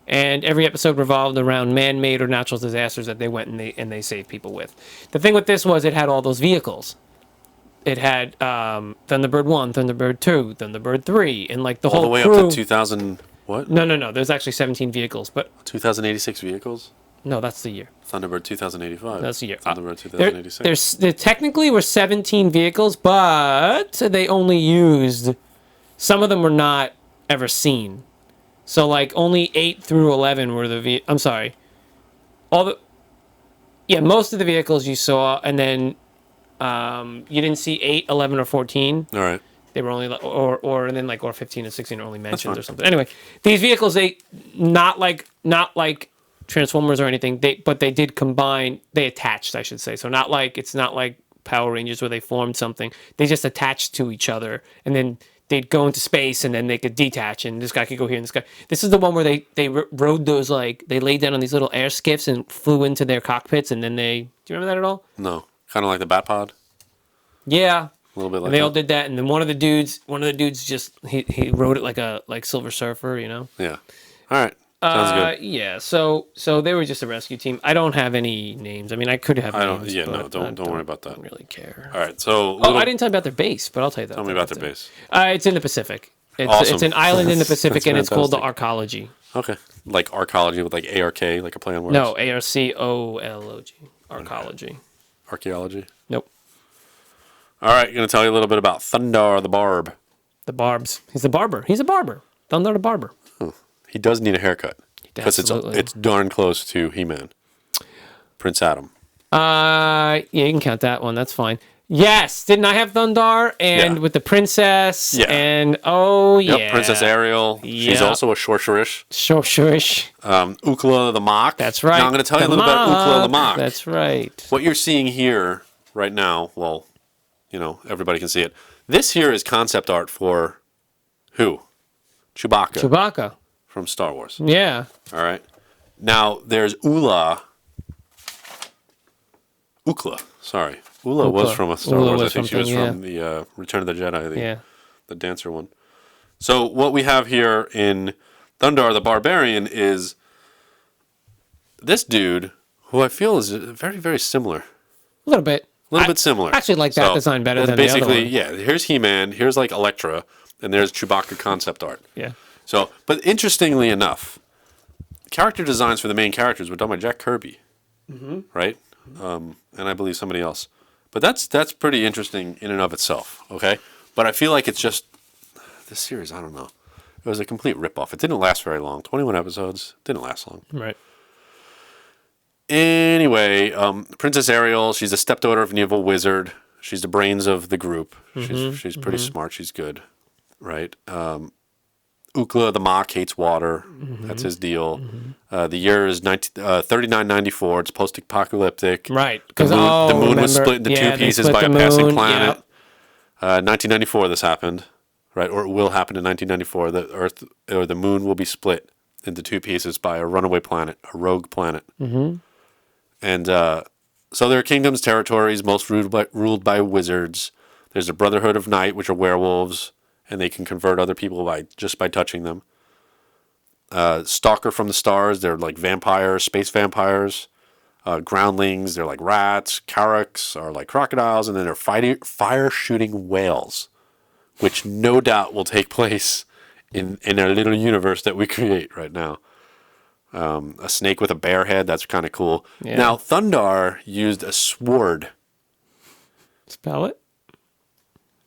and every episode revolved around man-made or natural disasters that they went and they saved people with. The thing with this was it had all those vehicles. It had Thunderbird 1, Thunderbird 2, Thunderbird 3, and like the whole all the way crew. up to 2000. What? No. There's actually 17 vehicles, but 2086 vehicles. No, that's the year. Thunderbird 2085. That's the year. Thunderbird 2086. There technically were 17 vehicles, but they only used. Some of them were not ever seen. So like only 8 through 11 were the. I'm sorry. Most of the vehicles you saw, and then. You didn't see 8, 11, or 14. All right. They were only and then 15 and 16 are only mentioned or something. Anyway, these vehicles not like Transformers or anything. But they did combine. They attached, I should say. So it's not like Power Rangers where they formed something. They just attached to each other, and then they'd go into space, and then they could detach, and this guy could go here, and this guy. This is the one where they rode those they laid down on these little air skiffs and flew into their cockpits, and then do you remember that at all? No. Kind of like the Batpod? Yeah. A little bit like and they all did that, and then one of the dudes just he rode it like Silver Surfer, you know? Yeah. All right. Sounds good. Yeah. So they were just a rescue team. I don't have any names. I mean, I could have names. Don't worry about that. I don't really care. All right. So I didn't tell you about their base, but I'll tell you that. Tell me about their base. It's in the Pacific. Awesome. It's an island in the Pacific, That's and it's called the fantastic. Arcology. Okay. Like archaeology with like ARK, like a play on words. No, ARCOLOG. Arcology. Archaeology. Nope. All right, I'm going to tell you a little bit about Thundarr the Barb. The Barbs. He's a barber. He's a barber. Thundarr the Barber. He does need a haircut because Absolutely. it's darn close to He-Man. Prince Adam. Yeah, you can count that one. That's fine. Yes, didn't I have Thundarr and Yeah. with the princess? Yeah. And Yep, yeah, Princess Ariel. She's Yeah. also a sorceress. Shush. Ukla the Mock. That's right. Now I'm going to tell you a little bit about Ukla the Mock. That's right. What you're seeing here right now, well, you know, everybody can see it. This here is concept art for who? Chewbacca. from Star Wars. Yeah. All right. Now there's Ukla. Sorry. Ula was Ukla. from a Star Ula Wars. I was think she was something, from the Return of the Jedi, Yeah. the dancer one. So what we have here in Thundarr the Barbarian is this dude, who I feel is very, very similar. A little bit. A little bit similar. I actually like that design better than the other basically, one. yeah, here's He-Man, here's like Elektra, and there's Chewbacca concept art. Yeah. So, but interestingly enough, character designs for the main characters were done by Jack Kirby, right? And I believe somebody else. But that's pretty interesting in and of itself, okay? But I feel like it's just, this series, I don't know. It was a complete ripoff. It didn't last very long. 21 episodes. Didn't last long. Right. Anyway, Princess Ariel, she's a stepdaughter of an evil wizard. She's the brains of the group. She's pretty smart. She's good, right? Ukla the Mock hates water. That's his deal. The year is 3994. It's post-apocalyptic. Right. The moon was remember- split into yeah, two they pieces split by a the passing moon, planet. yep. 1994, this happened, right? Or it will happen in 1994. The Earth or the moon will be split into two pieces by a runaway planet, a rogue planet. And so there are kingdoms, territories, most ruled by wizards. There's a Brotherhood of Night, which are werewolves, and they can convert other people by touching them. Stalker from the Stars, they're like vampires, space vampires. Groundlings, they're like rats. Karaks are like crocodiles, and then there are fire-shooting whales, which no doubt will take place in our little universe that we create right now. A snake with a bear head, that's kind of cool. Yeah. Now, Thundarr used a sword. Spell it.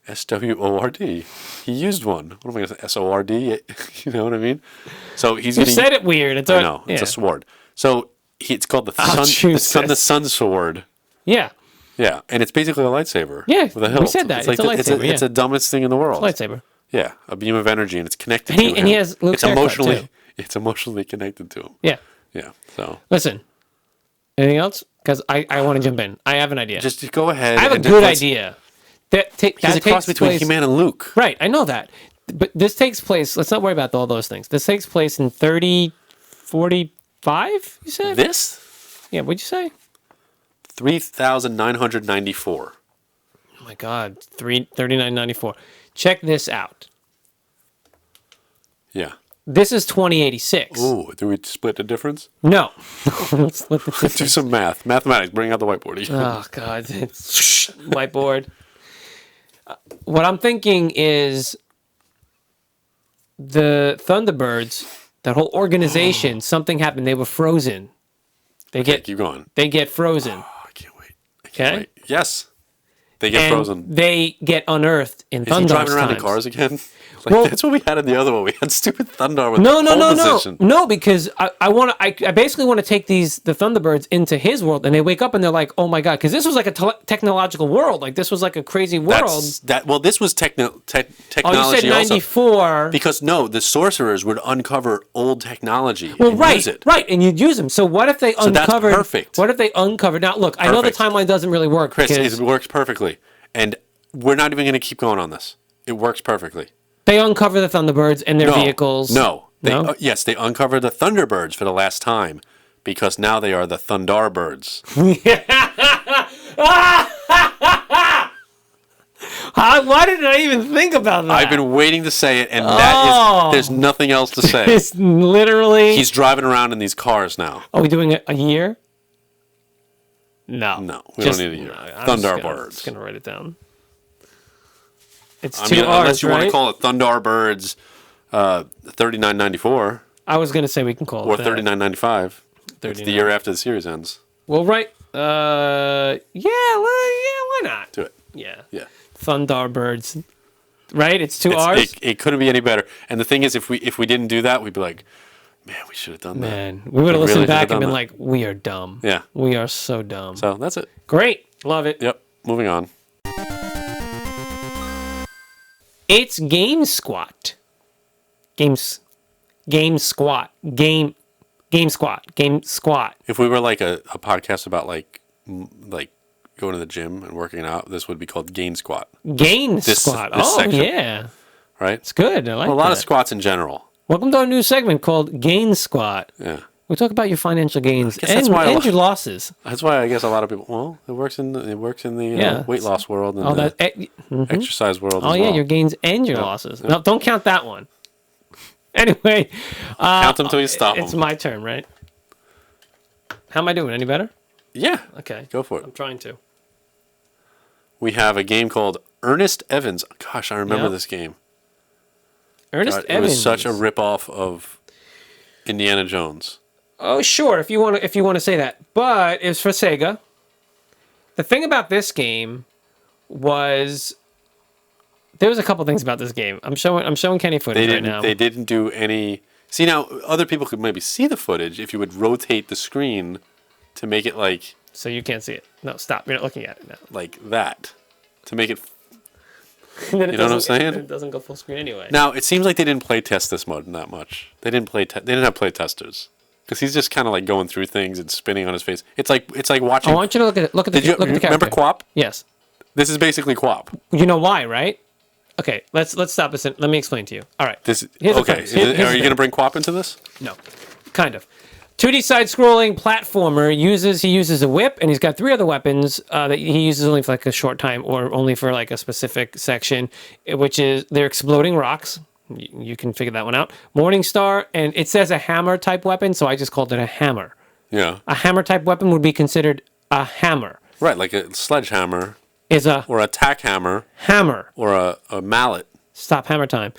S-W-O-R-D. He used one. What am I going to say? S-O-R-D? You know what I mean? So he's You going said it weird. It's I know. It's yeah. a sword. So it's called the I'll sun, choose the this. sun sword. Yeah. Yeah, and it's basically a lightsaber. Yeah, with a we hilt. said that. It's a It's lightsaber, the dumbest thing in the world. Lightsaber. Yeah, a beam of energy, and it's connected And he- to him. and he has Luke's it's haircut, emotionally, too. it's emotionally connected to him. Yeah. Yeah. So Listen. Anything else? Because I want to jump in. I have an idea. just go ahead. I have a and good let's- idea. That He's a cross takes between place. He-Man and Luke. Right, I know that. But this takes place, let's not worry about all those things. This takes place in 3045, you said? This Yeah, what'd you say? 3,994. Oh my God, 3994. Check this out. Yeah. This is 2086. Ooh, do we split the difference? No. Let's split the Do difference. some math. Mathematics. Bring out the whiteboard. Oh, God. Whiteboard. What I'm thinking is the Thunderbirds, that whole organization, something happened. They were frozen. They get Keep going. frozen. Oh, I can't wait. I can't Okay. wait. Yes. They get And frozen. they get unearthed in Is he Thundarr's driving around in times. cars again? Like, Well- that's what we had in the other one. We had stupid Thundarr with No, pole position. no, because I basically want to take the Thunderbirds into his world, and they wake up and they're like, oh my God, because this was like a technological world, like this was like a crazy world. Well, this was Oh, you technology said also. 94. Because no, the sorcerers would uncover old technology Well, and right, use it. right, and you'd use them. So what if they So that's uncovered? perfect. What if they uncovered? Now, look, I know the Perfect. timeline doesn't really work. Chris, because it works perfectly. And we're not even going to keep going on this. It works perfectly. they uncover the Thunderbirds and their No, vehicles. No. No? Yes, they uncovered the Thunderbirds for the last time because now they are the Thundarrbirds. Why did I even think about that? I've been waiting to say it, and that is, there's nothing else to say. It's literally. He's driving around in these cars now. Are we doing a year? No. No, we don't need a year. I'm just Thunderbirds. gonna write it down. It's I two mean, R's, unless you want right? to call it Thundarrbirds, $39.94 I was gonna say we can call or it that. $39.95. It's the 39. year after the series ends. Well, right. Yeah, why not? Do it. Yeah. Yeah. Thundarrbirds. Right? It's two R's. It couldn't be any better. And the thing is, if we didn't do that, we'd be like, man, we should have done that. Man, we would have We listened really back should've and been done like, we are dumb. Yeah. We are so dumb. So that's it. Great. Love it. Yep. Moving on. It's GameSquat. GameSquat. If we were like a podcast about like going to the gym and working out, this would be called Gain Squat, GameSquat. this Oh, section. yeah. right? It's good. I like Well, a lot that. of squats in general. Welcome to our new segment called Gain Squat. Yeah. We talk about your financial gains guess that's and, why and your losses. That's why I guess a lot of people. Well, it works in the Yeah. weight loss world and All the that. exercise world. Oh, as yeah, well. your gains and your losses. No, don't count that one. Anyway. Count them till you stop It's them. my turn, right? How am I doing? Any better? Yeah. Okay. Go for I'm it. trying to. We have a game called Ernest Evans. Gosh, I remember Yep. this game. Ernest It Evans. was such a ripoff of Indiana Jones. Oh, sure, if you want to say that. But it was for Sega. The thing about this game was there was a couple things about this game. I'm showing Kenny footage right now. They didn't do any. See, now other people could maybe see the footage if you would rotate the screen to make it like So you can't see it. No, stop. You're not looking at it now. that to make it. And then it You know what I'm doesn't- saying? It doesn't go full screen anyway. Now it seems like they didn't play test this mode that much. They didn't play. They didn't have play testers because he's just kind of like going through things and spinning on his face. It's like watching. I want you to look at it. Look at the Did you look at the remember character. Quap? Yes. This is basically Quap. You know why, right? Okay, let's stop this. Let me explain to you. All right. This Here's the okay. premise. Here's the Are you thing. going to bring Quap into this? No, kind of. 2D side-scrolling platformer he uses a whip, and he's got 3 other weapons that he uses only for like a short time or only for like a specific section, which is they're exploding rocks. You can figure that one out. Morningstar, and it says a hammer type weapon, so I just called it a hammer. Yeah. A hammer type weapon would be considered a hammer. Right, like a sledgehammer Is a or a tack hammer hammer. or a mallet. Stop hammer time.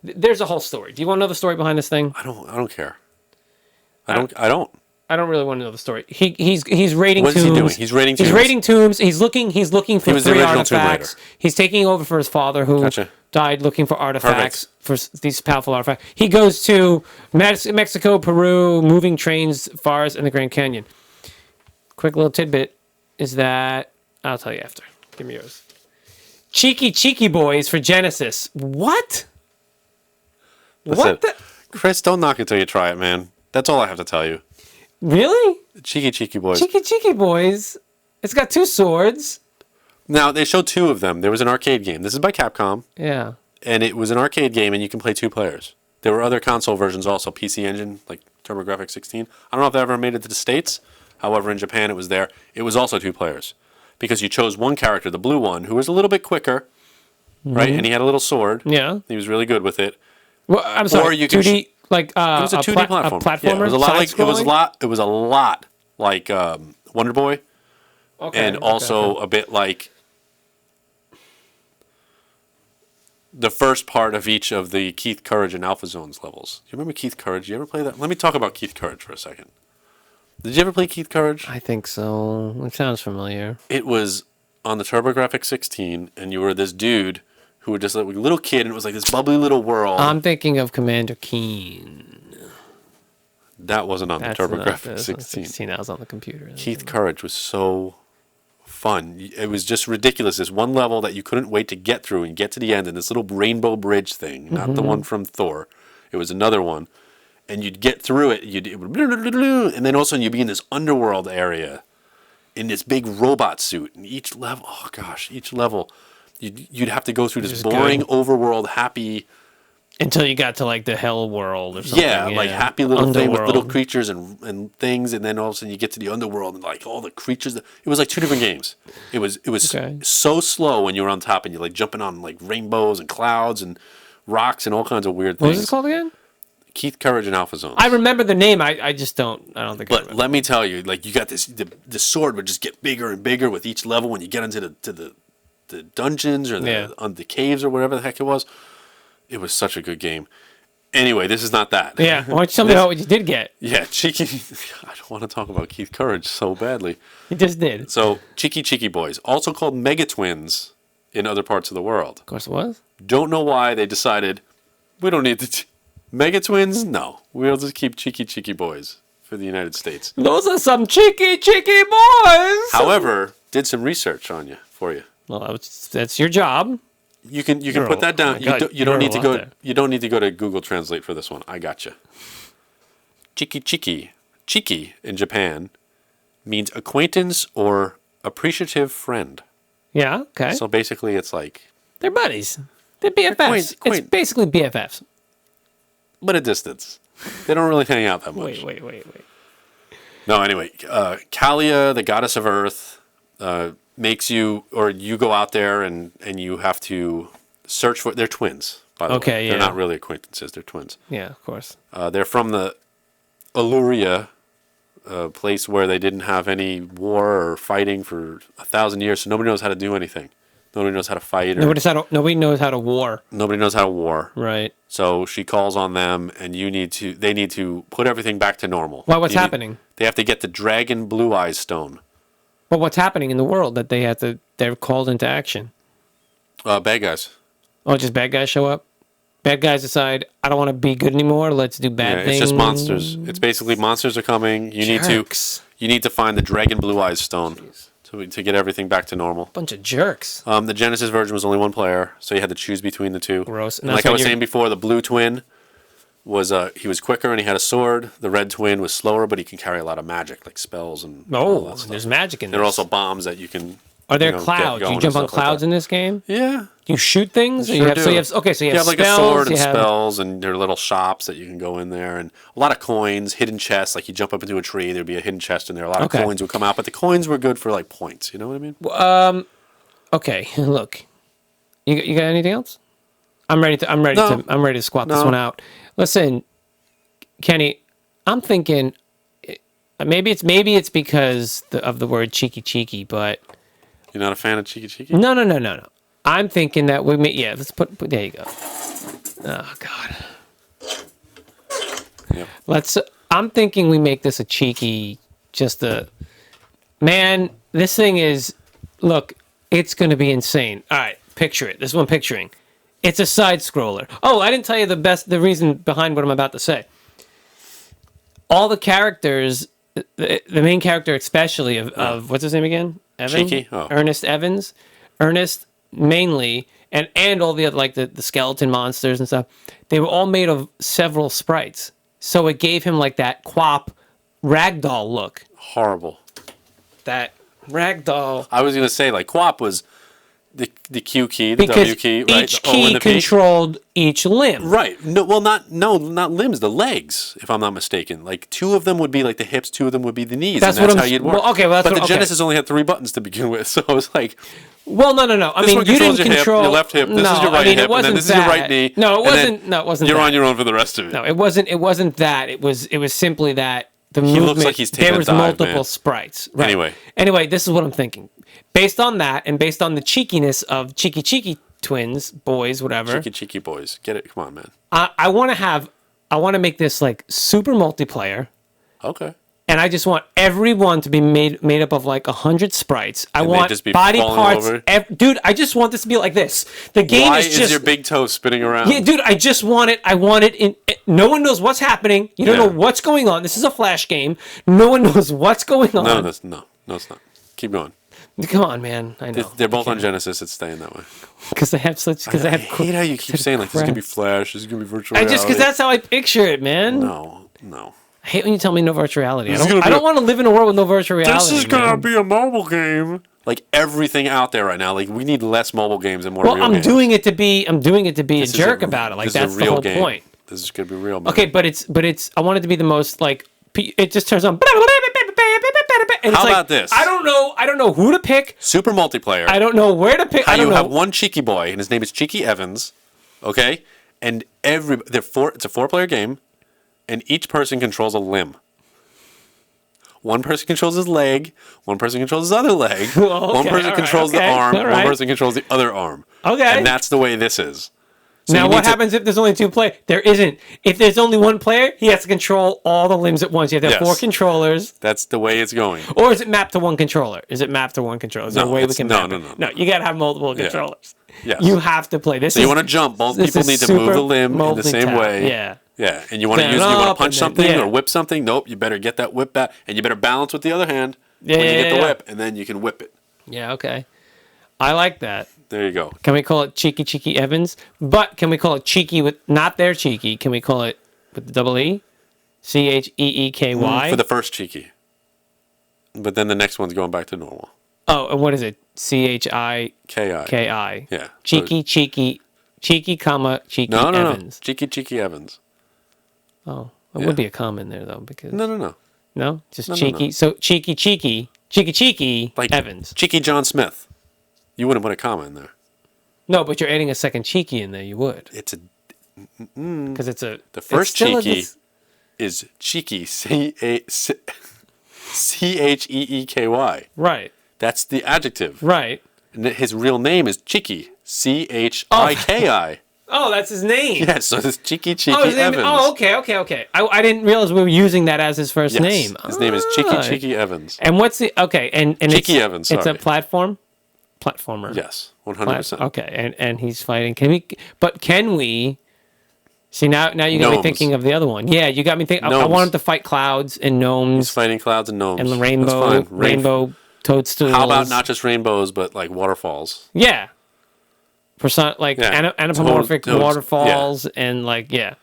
There's a whole story. Do you want to know the story behind this thing? I don't care. I don't. I don't really want to know the story. He's raiding What is tombs. he doing? He's raiding He's tombs. raiding tombs. He's looking for was the 3 original Tomb artifacts. Raider. He's taking over for his father who Gotcha. died looking for artifacts these powerful artifacts. He goes to Mexico, Peru, moving trains, forests, and the Grand Canyon. Quick little tidbit is that I'll tell you after. Give me yours. Chiki Boys for Genesis. What? That's What it. the? Chris, don't knock it till you try it, man. That's all I have to tell you. Really? Cheeky boys. Chiki Boys. It's got 2 swords. Now they showed 2 of them. There was an arcade game. This is by Capcom, Yeah. and it was an arcade game, and you can play 2 players. There were other console versions also, PC Engine, like TurboGrafx 16. I don't know if they ever made it to the States. However, in Japan it was there. It was also 2 players because you chose one character, the blue one, who was a little bit quicker, right? And he had a little sword. Yeah. He was really good with it. Well, I'm sorry. Or you can 2D, like It was a 2D platform. A platformer. Yeah, it was a lot like side-scrolling? it was a lot like Wonder Boy, Okay, and also a bit like the first part of each of the Keith Courage and Alpha Zones levels. Do you remember Keith Courage? You ever play that? Let me talk about Keith Courage for a second. Did you ever play Keith Courage? I think so. It sounds familiar. It was on the TurboGrafx 16, and you were this dude who was just like a little kid, and it was like this bubbly little world. I'm thinking of Commander Keen. That wasn't on That's the not- TurboGrafx that's on 16. 16. I was on the computer. Keith Courage was so fun. It was just ridiculous. This one level that you couldn't wait to get through and get to the end, and this little rainbow bridge thing, not the one from Thor. It was another one. And you'd get through it, and then all of a sudden you'd be in this underworld area in this big robot suit. And each level, oh gosh, each level, you'd have to go through this Just boring good. overworld happy. Until you got to like the Hell World or something. Yeah, like happy little thing with little Underworld. creatures and things, and then all of a sudden you get to the underworld and like all the creatures. It was like 2 different games. It was Okay. so slow when you were on top and you're like jumping on like rainbows and clouds and rocks and all kinds of weird What things. was it called again? Keith Courage and Alpha Zones. I remember the name. I just don't. I don't think. I But remember. let me tell you, like you got this, the sword would just get bigger and bigger with each level when you get into the the dungeons or the caves or whatever the heck it was. It was such a good game. Anyway, this is not that. Yeah. Why don't you tell me about what you did get? Yeah, Chiki. I don't want to talk about Keith Courage so badly. You just did. So, Chiki Boys, also called Mega Twins in other parts of the world. Of course it was. Don't know why they decided we don't need the Mega Twins. No, we'll just keep Chiki Boys for the United States. Those are some Chiki boys. However, did some research on you for you. Well, that's your job. You can put that down. You don't need to go. You don't need to go to Google Translate for this one. I got you. Chiki in Japan means acquaintance or appreciative friend. Yeah. Okay. So basically, it's like they're buddies. They're BFFs. It's basically BFFs. But a distance. They don't really hang out that much. Wait. No, anyway, Kalia, the goddess of Earth, makes you, or you go out there and you have to search for. They're twins, by the way. Okay, yeah. They're not really acquaintances. They're twins. Yeah, of course. They're from the Illyria, a place where they didn't have any war or fighting for 1,000 years, so nobody knows how to do anything. Nobody knows how to fight. Nobody knows how to war. Nobody knows how to war. Right. So she calls on them, and they need to put everything back to normal. Well, what's happening? They have to get the Dragon Blue Eyes Stone. Well, what's happening in the world that they're called into action? Bad guys. Oh, just bad guys show up? Bad guys decide, I don't want to be good anymore, let's do bad things. It's just monsters. It's basically monsters are coming. You need to find the Dragon Blue Eyes Stone to get everything back to normal. Bunch of jerks. The Genesis version was only one player, so you had to choose between the two. Gross. And like I was saying before, the blue twin was he was quicker and he had a sword. The red twin was slower, but he can carry a lot of magic, like spells and all that stuff. There's magic in this. There are also bombs that you can. Are there clouds? Do you jump on clouds in this game? Yeah. You shoot things? Sure you have, do. So you have like spells, a sword and have... spells, and there are little shops that you can go in there, and a lot of coins, hidden chests. Like you jump up into a tree, there'd be a hidden chest in there. A lot of coins would come out, but the coins were good for like points. You know what I mean? Okay. Look, you got anything else? I'm ready to squat this one out. Listen, Kenny, I'm thinking maybe it's because of the word cheeky, but you're not a fan of cheeky? No. I'm thinking that let's put there you go. Oh God. Yep. I'm thinking we make this a cheeky, man, this thing is, look, it's going to be insane. All right, picture it. This is what I'm picturing. It's a side scroller. Oh, I didn't tell you the reason behind what I'm about to say. All the characters, the main character especially of what's his name again? Evan? Chiki? Oh. Ernest Evans. Ernest mainly, and all the other, like the skeleton monsters and stuff, they were all made of several sprites. So it gave him like that quap ragdoll look. Horrible. That ragdoll. I was going to say, like, quap was the Q key, the W key, right? Each key controlled each limb. Right. Not limbs, the legs, if I'm not mistaken. Like, two of them would be like the hips, two of them would be the knees, that's how you'd work. Well, but the Genesis only had 3 buttons to begin with, so I was like... Well, no. I mean, you didn't control your left hip. This is your right hip, and then this is your right knee. No, it wasn't. You're on your own for the rest of it. No, it wasn't that. It was simply that the movement. Looks like he's taking there was a dive, multiple man. sprites. Right. Anyway, this is what I'm thinking. Based on that, and based on the cheekiness of Chiki twins, boys, whatever. Chiki boys, get it? Come on, man. I want to make this like super multiplayer. Okay. And I just want everyone to be made up of like 100 sprites. I want just be body parts. Over? Dude, I just want this to be like this. The game Why is just... is your big toe spinning around? Yeah, dude, I just want it. I want it in... No one knows what's happening. You don't know what's going on. This is a Flash game. No one knows what's going on. No, it's not. Keep going. Come on, man. I know. They're both on Genesis. It's staying that way. Because they have such... I hate how you keep saying like, this is going to be Flash, this is going to be virtual reality. Because that's how I picture it, man. No. I hate when you tell me no virtual reality. I don't want to live in a world with no virtual reality. This is going to be a mobile game. Like everything out there right now, like we need less mobile games and more real games. I'm doing it to be a jerk about it. Like that's the whole point. This is going to be real, man. Okay, but it's I want it to be the most like it just turns on. And how about this? I don't know who to pick. Super multiplayer. I don't know where to pick. You have one Chiki boy, and his name is Chiki Evans. Okay, and it's a 4-player game, and each person controls a limb. One person controls his leg. One person controls his other leg. Well, one okay, person all right, controls okay, the arm. all One right. person controls the other arm. Okay. And that's the way this is. So Now, you what need to- happens if there's only 2 players? There isn't. If there's only 1 player, he has to control all the limbs at once. You have to have Yes. 4 controllers. That's the way it's going. Or is it mapped to 1 controller? Is it mapped to 1 controller? Is there a No, way we it's- can no, map no, it? no, No, you got to have multiple controllers. Yes. You have to play. This So you want to jump. Both people need to move the limb in the same way. Yeah. Yeah. And you want to Stand use. You want up to punch and then- something yeah. or whip something. Nope. You better get that whip back, and you better balance with the other hand Yeah, when you yeah, get the yeah. whip, and then you can whip it. Yeah, okay. I like that. There you go. Can we call it Chiki Evans? But can we call it Chiki with not their Chiki? Can we call it with the double E? Cheeky? For the first cheeky. But then the next one's going back to normal. Oh, and what is it? Chiki. Ki. Yeah. Cheeky, comma, Chiki No. Evans. Cheeky Evans. Oh, there Yeah. would be a comma in there though, because No. no, just No. Cheeky. So Chiki Like Evans. Cheeky John Smith. You wouldn't put a comma in there. No, but you're adding a second Chiki in there. You would, It's a because it's a the first it's still a- cheeky is cheeky. Cheeky. Right, That's the adjective. right. And his real name is Chiki. Chiki. Oh, that's his name. Yes, so it's Cheeky Oh, his name, Evans. oh, okay. I didn't realize we were using that as his first Yes, name. his name is Ah. Cheeky Evans. And what's the and Chiki it's, Evans, It's a sorry. platformer. Yes, Plat- 100%. okay, and he's fighting. Can we? See now you got me Gnomes. thinking of the other one. Yeah, you got me thinking. I Gnomes. want him to fight clouds and He's gnomes fighting clouds and gnomes. and the That's rainbow fine. rainbow toadstools. How about not just rainbows, but like waterfalls? Yeah. Like Yeah. anthropomorphic Toads. waterfalls and Yeah.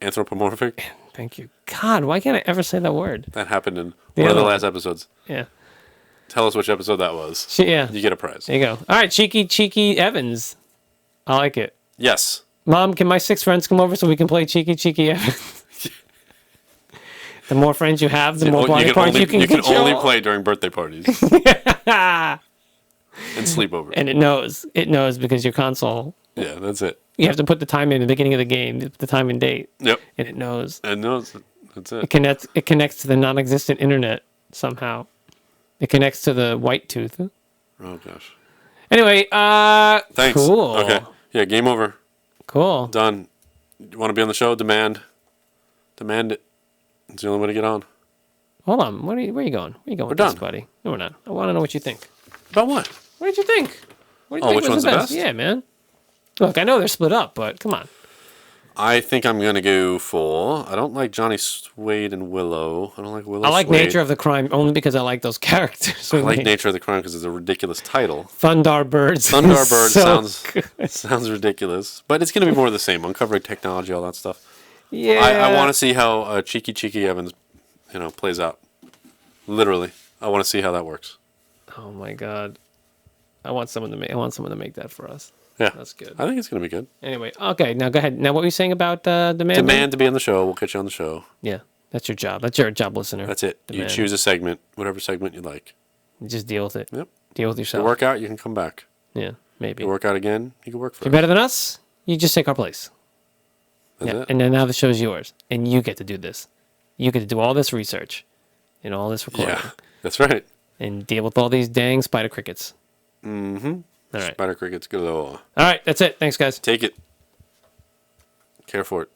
Anthropomorphic. Thank you. God, why can't I ever say that word? That happened in The one of the other one. last episodes. Yeah. Tell us which episode that was. Yeah. You get a prize. There you go. All right, Cheeky Evans. I like it. Yes. Mom, can my 6 friends come over so we can play Cheeky Evans? The more friends you have, the more body parts you can You can control. only play during birthday parties and sleepovers. And it knows. It knows because your console, Yeah, that's it. you have to put the time in the beginning of the game, the time and date, Yep. and it knows. And those, that's it. It connects to the non-existent internet somehow. It connects to the white tooth. Oh gosh. Anyway, Thanks. cool. Okay. Yeah. Game over. Cool. Done. You want to be on the show? Demand it. It's the only way to get on. Hold on. Where are you going? Where are you going with We're this, done. buddy? No, we're not. I want to know what you think. About what? What did you think? What do you Oh, think which was one's the best? Yeah, man. Look, I know they're split up, but come on. I think I'm gonna go for. I don't like Johnny, Suede, and Willow. I don't like Willow. I like Suede. Nature of the Crime only because I like those characters. I like Nature of the Crime because it's a ridiculous title. Thundarrbirds. Thundarrbirds So sounds ridiculous, but it's gonna be more of the same. Uncovering technology, all that stuff. Yeah. I want to see how Cheeky Evans, plays out. Literally, I want to see how that works. Oh my god. I want someone to make that for us. Yeah, That's good. I think it's gonna be good. Anyway, okay. Now go ahead. Now what were you saying about Demand? Demand to be on the show. We'll get you on the show. Yeah, that's your job. That's your job, listener. That's it. You Demand. choose a segment, whatever segment you like. You just deal with it. Yep. Deal with You yourself. work out, you can come back. Yeah, maybe. You work out again, you can work for You're us. better than us. You just take our place. That's Yeah, it. and then now the show's yours, and you get to do this. You get to do all this research, and all this recording, Yeah, that's right. and deal with all these dang spider crickets. Mm-hmm. All right. Spider crickets galore. All right, that's it. Thanks, guys. Take it. Care for it.